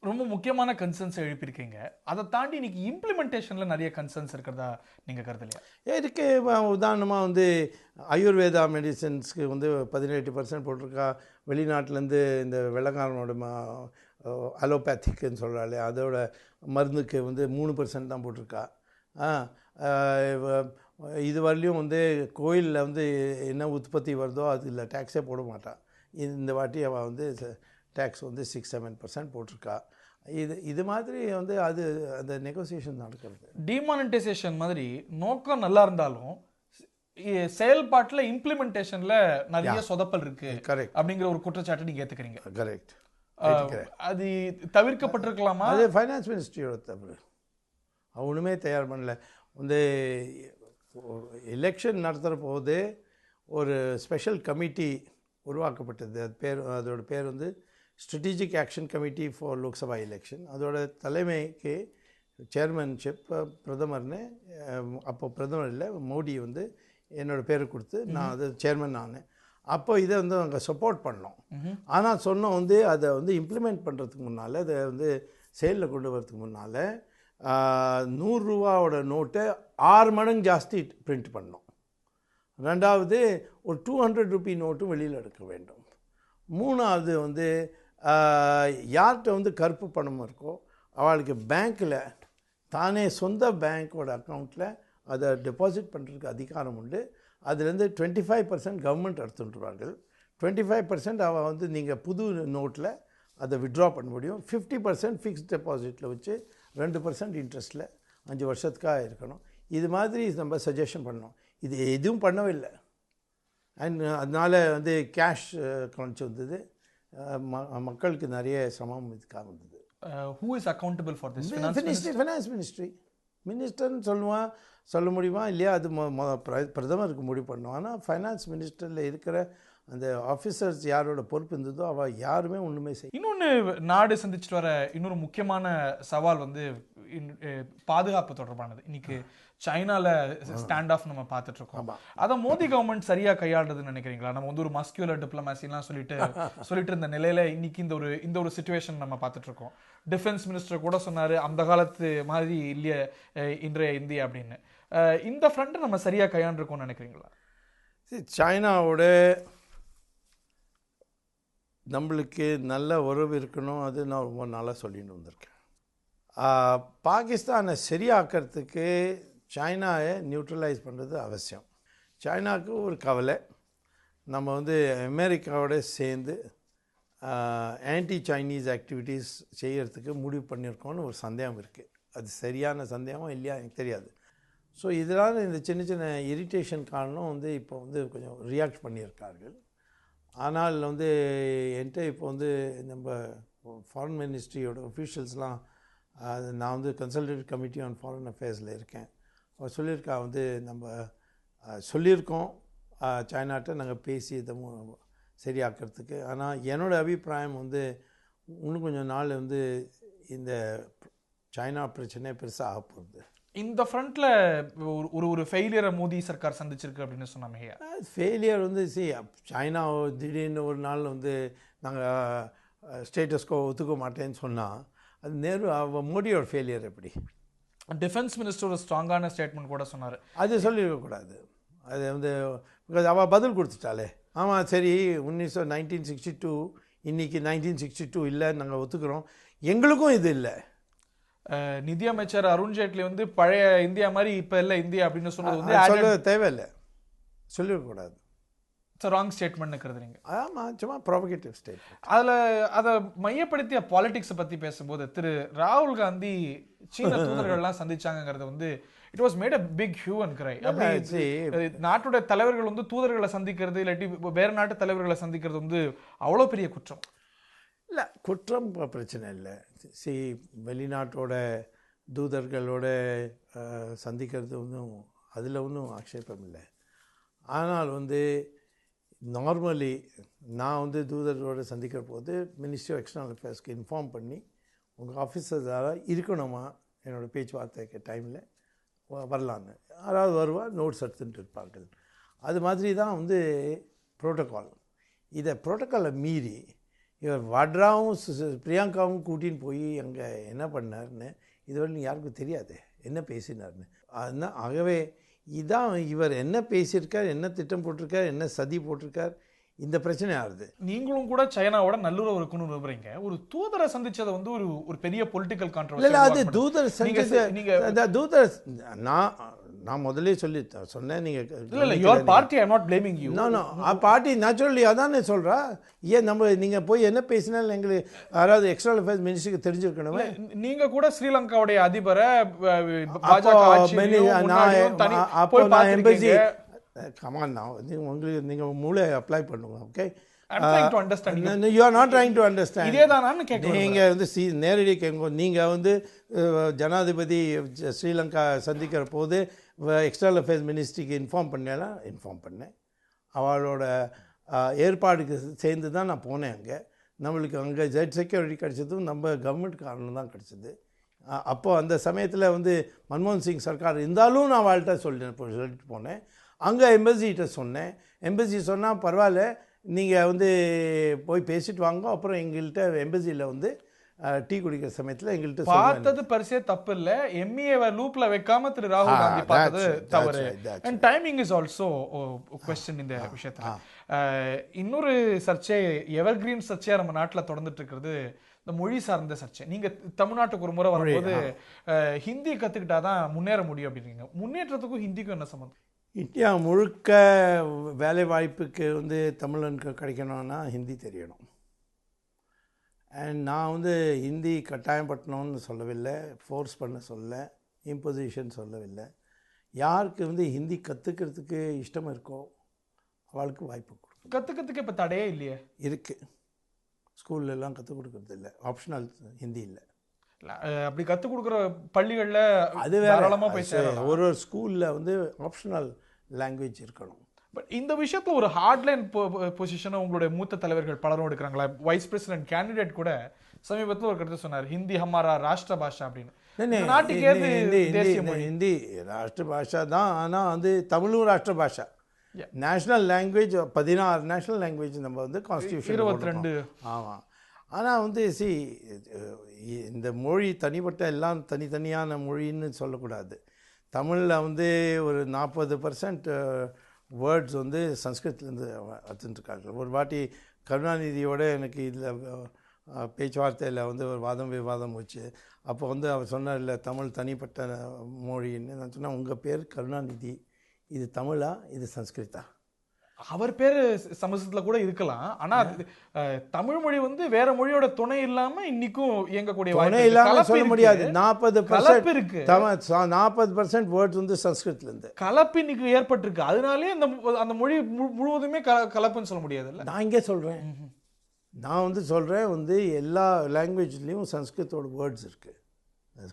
ரொம்ப முக்கியமான கன்சர்ன்ஸ் எழுப்பியிருக்கீங்க. அதை தாண்டி இன்னைக்கு இம்ப்ளிமெண்டேஷனில் நிறைய கன்சர்ன்ஸ் இருக்கிறதா நீங்கள் கருதலையா? இதுக்கு உதாரணமாக வந்து ஆயுர்வேதா மெடிசன்ஸ்க்கு வந்து 18% போட்டிருக்கா. வெளிநாட்டிலேருந்து இந்த வெள்ளக்காரனோட அலோபேத்திக்குன்னு சொல்கிறாலே அதோட மருந்துக்கு வந்து 3% தான் போட்டிருக்கா. இது வரலையும் வந்து கோயிலில் வந்து என்ன உற்பத்தி வருதோ அதில் டேக்ஸே போட மாட்டாள். இந்த வாட்டி அவள் வந்து டேக்ஸ் வந்து 6-7% போட்டிருக்கா. இது மாதிரி வந்து அது அந்த நெகோசியேஷன் நடக்கிறது. டிமானிட்டைசேஷன் மாதிரி நோக்கம் நல்லா இருந்தாலும் செயல்பாட்டில் இம்ப்ளிமெண்டேஷனில் நிறைய சொதப்பல் இருக்கு. கரெக்ட். அப்படிங்கிற ஒரு குற்றச்சாட்டு நீங்கள் ஏற்றுக்கிறீங்க? கரெக்ட். அது தவிர்க்கப்பட்டிருக்கலாமா? அது ஃபைனான்ஸ் மினிஸ்ட்ரியோட தவறு. ஒன்றுமே தயார் பண்ணல. வந்து எலெக்ஷன் நடத்துகிற போது ஒரு ஸ்பெஷல் கமிட்டி உருவாக்கப்பட்டது. அதோட பேர் வந்து strategic action committee for Lok Sabha election. அதோட தலைமைக்கு சேர்மன்ஷிப் பிரதமர்னு அப்போ பிரதமர் இல்லை மோடி வந்து என்னோடய பேரை கொடுத்து நான் அது சேர்மன் ஆனேன். அப்போ இதை வந்து நாங்கள் சப்போர்ட் பண்ணோம். ஆனால் சொன்னோம் வந்து அதை வந்து இம்ப்ளிமெண்ட் பண்ணுறதுக்கு முன்னால், அதை வந்து செயலில் கொண்டு வரதுக்கு முன்னால் 100 ரூபாவோட நோட்டை 6 மடங்கு ஜாஸ்தி பிரிண்ட் பண்ணோம். ரெண்டாவது, ஒரு 200 ரூபி நோட்டும் வெளியில் எடுக்க வேண்டும். மூணாவது வந்து யார்கிட்ட வந்து கருப்பு பணம் இருக்கோ அவளுக்கு பேங்க்கில் தானே சொந்த பேங்க்கோட அக்கௌண்ட்டில் அதை டெபாசிட் பண்ணுறதுக்கு அதிகாரம் உண்டு. அதுலேருந்து 25% கவர்மெண்ட் எடுத்துட்டுருவார்கள். 25% அவள் வந்து நீங்கள் புது நோட்டில் அதை விட்ரா பண்ண முடியும். 50% ஃபிக்ஸ்ட் டெபாசிட்டில் வச்சு 2% இன்ட்ரெஸ்ட்டில் 5 வருஷத்துக்காக இருக்கணும். இது மாதிரி நம்ம சஜஷன் பண்ணோம். இது எதுவும் பண்ணவே இல்லை. அண்ட் அதனால் வந்து கேஷ் கலெக்ட் வந்தது. மக்களுக்கு நிறைய சிரமம் இதுக்காக வந்தது. Who is accountable for this? Finance மினிஸ்டர்னு சொல்ல முடியுமா இல்லையா? அது பிரதமருக்கு முடிவு பண்ணுவோம். ஆனால் ஃபைனான்ஸ் மினிஸ்டரில் இருக்கிற அந்த ஆஃபீஸர்ஸ் யாரோட பொறுப்பு இருந்ததோ அவள் யாருமே ஒன்றுமே செய்ய. இன்னொன்று நாடு சந்திச்சுட்டு வர இன்னொரு முக்கியமான சவால் வந்து பாதுகாப்பு தொடர்பானது. இன்னைக்கு சைனால ஸ்டாண்ட் ஆஃப் நம்ம பார்த்துட்டு இருக்கோம். அதை மோடி கவர்மெண்ட் சரியா கையாளுறதுன்னு நினைக்கிறீங்களா? நம்ம வந்து ஒரு மஸ்குலர் டிப்ளமேசிலாம் சொல்லிட்டு இருந்த நிலையில இன்னைக்கு இந்த ஒரு சிச்சுவேஷன் நம்ம பார்த்துட்டு இருக்கோம். டிஃபென்ஸ் மினிஸ்டர் கூட சொன்னாரு அந்த காலத்து மாதிரி இல்லையே இன்றைய இந்தியா அப்படின்னு. இந்த ஃப்ரண்ட் நம்ம சரியா கையாண்டிருக்கோம்னு நினைக்கிறீங்களா? சைனாவோட நம்மளுக்கு நல்ல உறவு இருக்கணும், அது நான் ரொம்ப நாளாக சொல்லிட்டு வந்திருக்கேன். பாகிஸ்தானை சரியாக்கிறதுக்கு சைனாவை நியூட்ரலைஸ் பண்ணுறது அவசியம். சைனாவுக்கு ஒரு கவலை, நம்ம வந்து அமெரிக்காவோட சேர்ந்து ஆன்டி சைனீஸ் ஆக்டிவிட்டீஸ் செய்கிறதுக்கு முடிவு பண்ணியிருக்கோன்னு ஒரு சந்தேகம் இருக்குது. அது சரியான சந்தேகம் இல்லையா எனக்கு தெரியாது. ஸோ இதனால் இந்த சின்ன சின்ன இரிட்டேஷன் காரணம் வந்து இப்போ வந்து கொஞ்சம் ரியாக்ட் பண்ணியிருக்கார்கள். ஆனால் வந்து என்கிட்ட இப்போ வந்து நம்ம ஃபாரின் மினிஸ்ட்ரியோட ஒஃபீஷியல்ஸ்லாம், நான் வந்து கன்சல்டேட்டிவ் கமிட்டி ஆன் ஃபாரின் அஃபேர்ஸில் இருக்கேன். அவர் சொல்லியிருக்கா வந்து நம்ம சொல்லியிருக்கோம் சைனாட்ட நாங்கள் பேசி இதை சரியாக்கிறதுக்கு. ஆனால் என்னோடய அபிப்பிராயம் வந்து இன்னும் கொஞ்சம் நாள் வந்து இந்த சைனா பிரச்சனை பெருசாக ஆக போகுது. இந்த ஃப்ரண்ட்ல ஒரு ஃபெயிலியரை மோடி சர்க்கார் சந்திச்சிருக்கு அப்படின்னு சொன்னாங்க. ஃபெயிலியர் வந்து சைனா திடீர்னு ஒரு நாள் வந்து நாங்கள் ஸ்டேட்டஸ்கோ ஒத்துக்க மாட்டேன்னு சொன்னால் அது மோடியோட ஃபெயிலியர் எப்படி? டிஃபென்ஸ் மினிஸ்டர் ஒரு ஸ்ட்ராங்கான ஸ்டேட்மெண்ட் கூட சொன்னார். அது சொல்லியிருக்கக்கூடாது. அது வந்து பிகாஸ் அவள் பதில் கொடுத்துட்டாலே. ஆமாம் சரி 1962 இன்னைக்கு 1962 இல்லை, நாங்கள் ஒத்துக்கிறோம், எங்களுக்கும் இது இல்லை. நிதியமைச்சர் அருண்ஜேட்லி வந்து பழைய இந்தியா மாதிரி இப்போ இல்லை இந்தியா அப்படின்னு சொன்னது வந்து தேவையில்லை, சொல்லிடக்கூடாது. ராங் ஸ்டேட்மெண்ட் நீங்கள். ஆமாம், சும்மா ப்ராபகேட்டிவ் ஸ்டேட்மெண்ட். அதை மையப்படுத்திய பாலிடிக்ஸை பற்றி பேசும்போது திரு ராகுல் காந்தி சீன தூதர்கள்லாம் சந்திச்சாங்கிறது வந்து it was made a big hue and cry. அப்படி நாட்டுடைய தலைவர்கள் வந்து தூதர்களை சந்திக்கிறது இல்லாட்டி வேற நாட்டு தலைவர்களை சந்திக்கிறது வந்து அவ்வளோ பெரிய குற்றம் இல்லை. குற்றம் பிரச்சனை இல்லை. வெளிநாட்டோட தூதர்களோட சந்திக்கிறது ஒன்றும் அதில் ஒன்றும் ஆக்ஷேபம் இல்லை. ஆனால் வந்து நார்மலி நான் வந்து தூதர்களோடு சந்திக்கிற போது மினிஸ்ட்ரி ஆஃப் எக்ஸ்டர்னல் அஃபேர்ஸ்க்கு இன்ஃபார்ம் பண்ணி உங்கள் ஆஃபீஸர்ஸால் இருக்கணுமா என்னோடய பேச்சுவார்த்தைக்கு டைமில் வரலான்னு. யாராவது வருவார், நோட்ஸ் எடுத்துகிட்டு இருப்பார்கள். அது மாதிரி தான் வந்து ப்ரோட்டோக்கால். இதை ப்ரோட்டோக்காலை மீறி இவர் வட்ராவும் பிரியங்காவும் கூட்டின்னு போய் அங்கே என்ன பண்ணார்னு இதுவரை யாருக்கும் தெரியாது என்ன பேசினார்னு. அதுதான் ஆகவே இதான் இவர் என்ன பேசியிருக்கார், என்ன திட்டம் போட்டிருக்கார், என்ன சதி போட்டிருக்கார், இந்த பிரச்சனை ஆகுது. நீங்களும் கூட சைனாவோட நல்லுறவு இருக்குன்னு விரும்புறீங்க. ஒரு தூதரை சந்திச்சதை வந்து ஒரு பெரிய பொலிட்டிக்கல் கான்ட்ரோவர்சி இல்லை. அது தூதர் சந்திச்சது தூதர் நான் முதலே சொன்னேன். நீங்கள் party I am not blaming you. No party naturally அதானே சொல்கிறா. ஏன் நீங்கள் போய் என்ன பேசினாலும் எங்களுக்கு யாராவது எக்ஸ்டர்னல் அஃபேர்ஸ் மினிஸ்ட்ரிக்கு தெரிஞ்சிருக்கணுமே. நீங்கள் கூட ஸ்ரீலங்காவுடைய அதிபரை எம்பசி கமான் நான் உங்களுக்கு நீங்கள் மூளை அப்ளை பண்ணுங்க. Okay, you are not trying to understand. நீங்கள் வந்து நேரடி கேட்க, நீங்கள் வந்து ஜனாதிபதி ஸ்ரீலங்கா சந்திக்கிற போது எக்ஸ்டர்னல் அஃபேர்ஸ் மினிஸ்ட்ரிக்கு இன்ஃபார்ம் பண்ணேன். அவளோட ஏற்பாடுக்கு சேர்ந்து தான் நான் போனேன். நம்மளுக்கு அங்கே ஜெட் செக்யூரிட்டி கிடச்சதும் நம்ம கவர்மெண்ட் காரணம் தான் கிடச்சிது. அப்போது அந்த சமயத்தில் வந்து மன்மோகன் சிங் சர்க்கார் இருந்தாலும் நான் அவள்கிட்ட சொல்லிட்டு போனேன். அங்கே எம்பசிகிட்ட சொன்னேன். எம்பசி சொன்னால் பரவாயில்ல, நீங்கள் வந்து போய் பேசிட்டு வாங்க, அப்புறம் எங்கள்கிட்ட எம்பசியில் வந்து டீ குடிக்கிற சமயத்தில் எங்கள்கிட்ட பார்த்தது பரிசே தப்பு இல்லை. எம்இஏவை லூப்பில் வைக்காம திரு ராகுல் காந்தி பார்த்தது தவறு. And timing is also question இந்த விஷயத்தில். இன்னொரு சர்ச்சை, எவர் கிரீன் சர்ச்சையாக நம்ம நாட்டில் தொடர்ந்துட்டு இருக்கிறது இந்த மொழி சார்ந்த சர்ச்சை. நீங்கள் தமிழ்நாட்டுக்கு ஒரு முறை வரும்போது ஹிந்தி கற்றுக்கிட்டாதான் முன்னேற முடியும் அப்படின்னீங்க. முன்னேற்றத்துக்கும் ஹிந்திக்கும் என்ன சம்மந்தம்? இந்தியா முழுக்க வேலை வாய்ப்புக்கு வந்து தமிழனுக்கு கிடைக்கணும்னா ஹிந்தி தெரியணும். அண்ட் நான் வந்து ஹிந்தி கட்டாயப்படுத்தணும்னு சொல்லவில்லை, ஃபோர்ஸ் பண்ண சொல்லலை, இம்போசிஷன் சொல்லவில்லை. யாருக்கு வந்து ஹிந்தி கற்றுக்கிறதுக்கு இஷ்டம் இருக்கோ அவளுக்கு வாய்ப்பு கொடுக்கும். கற்றுக்கிறதுக்கு இப்போ தடையே இல்லையே? இருக்குது. ஸ்கூல்லலாம் கற்றுக் கொடுக்கறது இல்லை, ஆப்ஷனல் ஹிந்தி இல்லை. அப்படி கற்றுக் கொடுக்குற பள்ளிகளில் அது வேற, தாராளமாக போய் சேரலாம். ஒரு ஸ்கூலில் வந்து ஆப்ஷனல் லாங்குவேஜ் இருக்கணும். பட் இந்த விஷயத்தில் ஒரு ஹார்ட்லைன் பொசிஷனை உங்களுடைய மூத்த தலைவர்கள் பலரும் எடுக்கிறாங்களா? வைஸ் பிரசிடென்ட் கேண்டிடேட் கூட சமீபத்தில் ஒரு கருத்து சொன்னார், ஹிந்தி ஹமாரா ராஷ்டிர பாஷா அப்படின்னு. நாட்டுக்கு தேசிய மொழி ஹிந்தி ராஷ்டிர பாஷா தான், ஆனால் வந்து தமிழும் ராஷ்டிர பாஷா. நேஷ்னல் லாங்குவேஜ் 16 நேஷ்னல் லாங்குவேஜ் நம்ம வந்து கான்ஸ்டியூஷன் 22. ஆமாம். ஆனால் வந்து இந்த மொழி தனிப்பட்ட எல்லாம் தனித்தனியான மொழின்னு சொல்லக்கூடாது. தமிழில் வந்து ஒரு 40% வேர்ட்ஸ் வந்து சம்ஸ்கிருத்லேருந்து எடுத்துட்டுருக்காங்க. ஒரு வாட்டி கருணாநிதியோட எனக்கு இதில் பேச்சுவார்த்தையில் வந்து ஒரு வாதம் விவாதம் வச்சு, அப்போ வந்து அவர் சொன்னார், இல்லை தமிழ் தனிப்பட்ட மொழின்னு. நான் சொன்னேன், உங்கள் பேர் கருணாநிதி, இது தமிழா இது சம்ஸ்கிருதா? அவர் பேர் சமஸ்கிருதத்தில் கூட இருக்கலாம், ஆனால் தமிழ் மொழி வந்து வேற மொழியோட துணை இல்லாமல் இன்னைக்கும் இயங்கக்கூடிய துணை இல்லாமல் சொல்ல முடியாது. 40% இருக்கு, 40% வேர்ட்ஸ் வந்து சம்ஸ்கிருத்லேருந்து கலப்பு இன்னைக்கு ஏற்பட்டிருக்கு. அதனாலே அந்த மொழி முழுவதுமே கலப்புன்னு சொல்ல முடியாது. இல்லை, நான் இங்கே சொல்கிறேன், நான் வந்து சொல்கிறேன் வந்து எல்லா லாங்குவேஜ்லேயும் சம்ஸ்கிருத்தோட வேர்ட்ஸ் இருக்குது.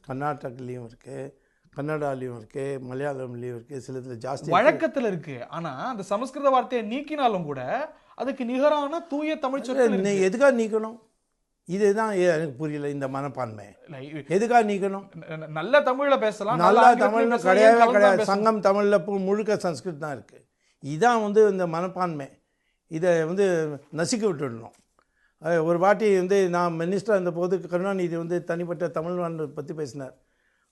கர்நாடகாலேயும் இருக்குது, கன்னடாலையும் இருக்குது, மலையாளம்லேயும் இருக்குது, சிலத்தில் ஜாஸ்தி வழக்கத்தில் இருக்குது. ஆனால் அந்த சமஸ்கிருத வார்த்தையை நீக்கினாலும் கூட அதுக்கு நிகரான தூய தமிழ் சொற்கள் எதுக்காக நீக்கணும்? இதுதான் எனக்கு புரியல, இந்த மனப்பான்மை எதுக்காக நீக்கணும்? நல்ல தமிழில் பேசலாம், நல்லா தமிழ்ல கிடையவே கிடையாது. சங்கம் தமிழில் முழுக்க சம்ஸ்கிருத் தான் இருக்குது. இதான் வந்து இந்த மனப்பான்மை, இதை வந்து நசுக்கி விட்டுடணும். ஒரு வாட்டி வந்து நான் மினிஸ்டர் இருந்த போது கருணாநிதி வந்து தனிப்பட்ட தமிழ்நாடு பற்றி பேசினார்.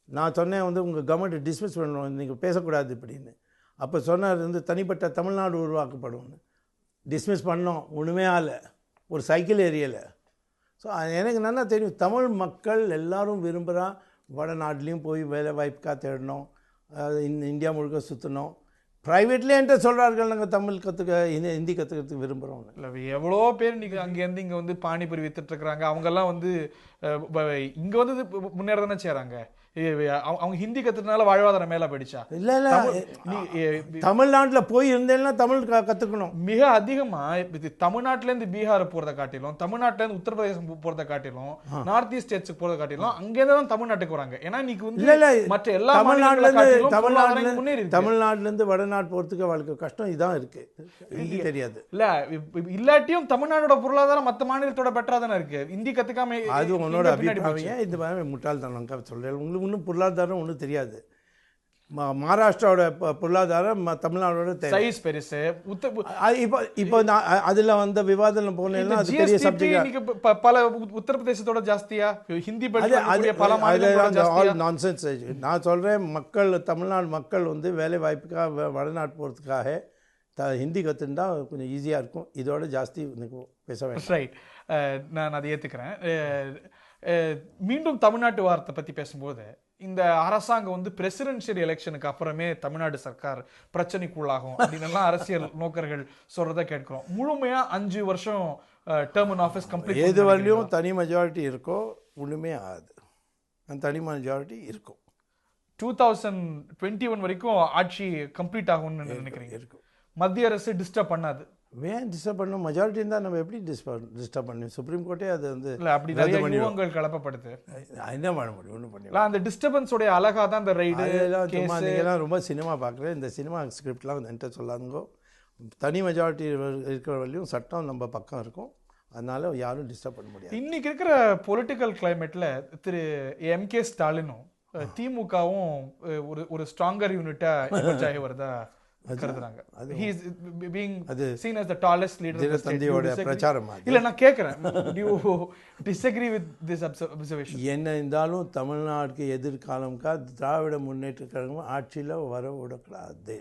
நான் சொன்னேன் வந்து உங்கள் கவர்மெண்ட் டிஸ்மிஸ் பண்ணணும், நீங்கள் பேசக்கூடாது இப்படின்னு. அப்போ சொன்னார் வந்து தனிப்பட்ட தமிழ்நாடு உருவாக்கப்படும்னு. டிஸ்மிஸ் பண்ணோம், ஒன்றுமே ஆகலை, ஒரு சைக்கிள் ஏரியலை. ஸோ எனக்கு நல்லா தெரியும், தமிழ் மக்கள் எல்லோரும் விரும்புகிறா. வடநாட்டிலையும் போய் வேலை வாய்ப்புக்காக தேடணும், இந்தியா முழுக்க சுற்றணும். ப்ரைவேட்லேயே என்கிட்ட சொல்கிறார்கள், நாங்கள் தமிழ் ஹிந்தி கற்றுக்கிறதுக்கு விரும்புகிறோம். இல்லை, எவ்வளோ பேர் இன்றைக்கி அங்கேருந்து இங்கே வந்து பானிபுரி வித்துட்ருக்குறாங்க. அவங்கெல்லாம் வந்து இங்கே வந்து முன்னேற தானே செய்கிறாங்க. அவங்க ஹிந்தி கற்றுனால வாழ்வாதாரம் மேலே போயிடுச்சா? இல்லை இல்லை, தமிழ்நாட்டில் போய் இருந்தேன்னா தமிழ் கற்றுக்கணும். மிக அதிகமாக தமிழ்நாட்டிலேருந்து பீகார் போகிறத காட்டிலும், தமிழ்நாட்டிலேருந்து உத்தரப்பிரதேசம் போகிறத காட்டிலும், நார்த் ஈஸ்ட் ஸ்டேட்ஸுக்கு போகிறத காட்டிலும் அங்கேருந்து தான் தமிழ்நாட்டுக்கு வராங்க. ஏன்னா இன்னைக்கு வந்து மற்ற எல்லா தமிழ்நாட்டிலேருந்து வடநாட்டு போகிறதுக்கு அவளுக்கு கஷ்டம் இதான் இருக்குது, தெரியாது. இல்லை, இல்லாட்டியும் தமிழ்நாடோட பொருளாதாரம் மற்ற மாநிலத்தோட பெட்டராக தானே இருக்குது. ஹிந்தி கற்றுக்காம அது உன்னோட அபிப்பிராயம். இந்த மாதிரி முட்டாள்தனம் சொல்கிறேன். உங்களுக்கு இன்னும் பொருளாதாரம் ஒன்றும் தெரியாது. மகாராஷ்டிராவோட பொருளாதாரம் தமிழ்நாடோட சைஸ் பெருசு. இப்போ நான் அதில் வந்த விவாதம் போனேன்னா அது பெரிய சப்ஜெக்ட். பல உத்தரப்பிரதேசத்தோட ஜாஸ்தியா ஹிந்தி நான்சென்ஸ். நான் சொல்கிறேன், மக்கள் தமிழ்நாடு மக்கள் வந்து வேலை வாய்ப்புக்காக வடநாட்டு போகிறதுக்காக ஹிந்தி கற்றுண்டா கொஞ்சம் ஈஸியாக இருக்கும். இதோட ஜாஸ்தி பேச வேண்டாம். ரைட், நான் அதை ஏற்றுக்கிறேன். மீண்டும் தமிழ்நாட்டு வார்த்தை பற்றி பேசும்போது, இந்த அரசாங்கம் வந்து பிரசிடென்ஷியல் எலெக்ஷனுக்கு அப்புறமே தமிழ்நாடு சர்க்கார் பிரச்சனைக்குள்ளாகும் அப்படின்னு அரசியல் நோக்கர்கள் சொல்றதை கேட்கிறோம். முழுமையா 5 வருஷம் டேர்ம் இன் ஆஃபீஸ் கம்ப்ளீட் எது வரலையும் தனி மெஜாரிட்டி இருக்கோ ஒன்றுமே ஆகுது. அந்த தனி மெஜாரிட்டி இருக்கும். 2021 வரைக்கும் ஆட்சி கம்ப்ளீட் ஆகும்னு நினைக்கிறீங்க? இருக்கும். மத்திய அரசு டிஸ்டர்ப் பண்ணாது. ஏன் டிஸ்டர்ப் பண்ணணும்? மெஜாரிட்டி இருந்தால் நம்ம எப்படி டிஸ்டர்ப் பண்ணணும்? சுப்ரீம் கோர்ட்டே அது வந்து இல்லை, அப்படி நிறைய யூகங்கள் கலப்பப்படுது. என்ன பண்ண முடியும்? ஒன்றும் பண்ணல. அந்த டிஸ்டர்பன்ஸோடைய அழகாக தான் இந்த ரைடு நீங்கள்லாம் ரொம்ப சினிமா பார்க்குறேன். இந்த சினிமா ஸ்கிரிப்ட்லாம் என்கிட்ட சொல்லாதுங்கோ. தனி மெஜாரிட்டி இருக்கிற வரையும் சட்டம் நம்ம பக்கம் இருக்கும். அதனால யாரும் டிஸ்டர்ப் பண்ண முடியாது. இன்னைக்கு இருக்கிற பொலிட்டிக்கல் கிளைமேட்டில் திரு எம்.கே. ஸ்டாலினும் திமுகவும் ஒரு ஸ்ட்ராங்கர் யூனிட்டாக எமர்ஜ் ஆகி வருதா கருதுறாங்க. He is being seen as the tallest leader of the state. இல்ல, நான் கேக்குறேன், do you disagree with this observation? என்ன இருந்தாலும் தமிழ்நாட்டுக்கு எதிர்காலம்க்கா திராவிட முன்னேற்ற கழகம் ஆட்சியில் வர விடக்கூடாது.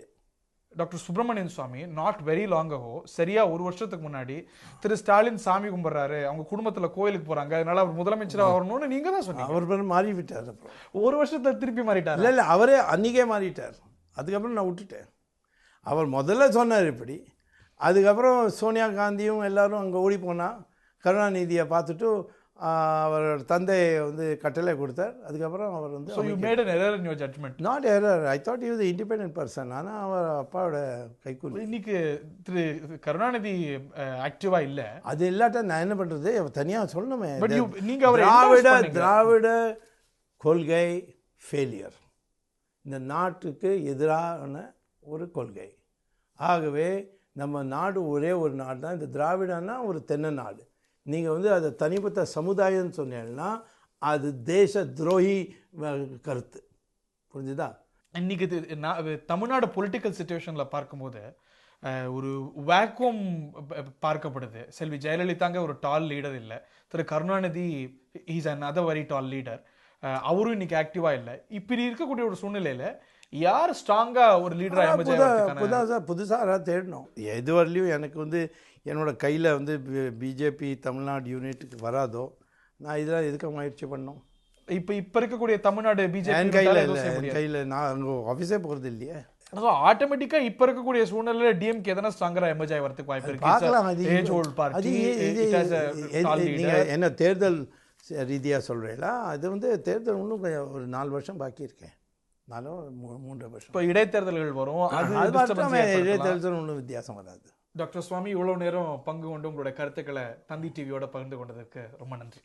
Doctor Subramanian Swamy not very long ago, சரியா 1 வருஷத்துக்கு முன்னாடி திரு ஸ்டாலின் சாமி கும்பிட்றாரு, அவங்க குடும்பத்துல கோயிலுக்கு போறாங்க, அதனால அவர் முதலமைச்சராக வரணும்னு நீங்க தான் சொன்னீங்க. அவர் மாறி விட்டார். அப்புறம் 1 வருஷத்துல திருப்பி மாறிட்டார். இல்லை, அவரே அன்றைக்கே மாறிட்டார். அதுக்கப்புறம் நான் விட்டுட்டேன். அவர் முதல்ல சொன்னார் இப்படி. அதுக்கப்புறம் சோனியா காந்தியும் எல்லோரும் அங்கே ஓடி போனால் கருணாநிதியை பார்த்துட்டு அவரோட தந்தை வந்து கட்டளை கொடுத்தார். அதுக்கப்புறம் அவர் வந்து So you made an error in your judgment. Not error, I thought you the independent person. ஆனால் அவர் அப்பாவோட கைக்கூலி. இன்னைக்கு திரு கருணாநிதி ஆக்டிவா இல்ல. அது இல்லாட்ட நான் என்ன பண்ணுறது, தனியாக சொல்லணுமே. பட் நீங்க அவரை திராவிட கொள்கை ஃபெயிலியர், இந்த நாட்டுக்கு எதிரான ஒரு கொள்கை. ஆகவே நம்ம நாடு ஒரே ஒரு நாடு தான். இந்த திராவிடன்னா ஒரு தென்னை நாடு. நீங்கள் வந்து அதை தனிப்பட்ட சமுதாயம்னு சொன்னீங்கன்னா அது தேச துரோகி கருத்து. புரிஞ்சுதா? இன்னைக்கு தமிழ்நாடு பொலிட்டிக்கல் சிச்சுவேஷனில் பார்க்கும்போது ஒரு வேக்யூம் பார்க்கப்படுது. செல்வி ஜெயலலிதாங்க ஒரு டால் லீடர் இல்லை. Thiru Karunanidhi is another very tall leader. அவரும் இன்னைக்கு ஆக்டிவா இல்லை. இப்படி இருக்கக்கூடிய ஒரு சூழ்நிலையில யார் ஸ்ட்ராங்கா ஒரு லீடரா புதுசாக தேடணும். எது வரலையும் எனக்கு வந்து என்னோட கையில் வந்து பிஜேபி தமிழ்நாடு யூனிட்டுக்கு வராதோ நான் இதெல்லாம் எதுக்கு முயற்சி பண்ணோம். இப்போ இருக்கக்கூடிய தமிழ்நாடு பிஜேபி என் கையில் இல்லை, என் கையில் நான் அங்கே ஆஃபீஸே போகிறது இல்லையே. ஆட்டோமேட்டிக்கா இப்ப இருக்கக்கூடிய சூழ்நிலையில டிஎம்கே எதனா ஸ்ட்ராங்கரா எமர்ஜ் ஆகி வரதுக்கு வாய்ப்பு இருக்கு. என்ன தேர்தல் ரீதியாக சொல்கிறீங்களா? அது வந்து தேர்தல் இன்னும் ஒரு 4 வருஷம் பாக்கி இருக்கேன். 3 வருஷம். இப்போ இடைத்தேர்தல்கள் வரும். இடைத்தேர்தல் ஒன்றும் வித்தியாசம் வராது. டாக்டர் சுவாமி, இவ்வளவு நேரம் பங்கு கொண்டு உங்களுடைய கருத்துக்களை தந்தி டிவியோட பகிர்ந்து கொண்டதற்கு ரொம்ப நன்றி.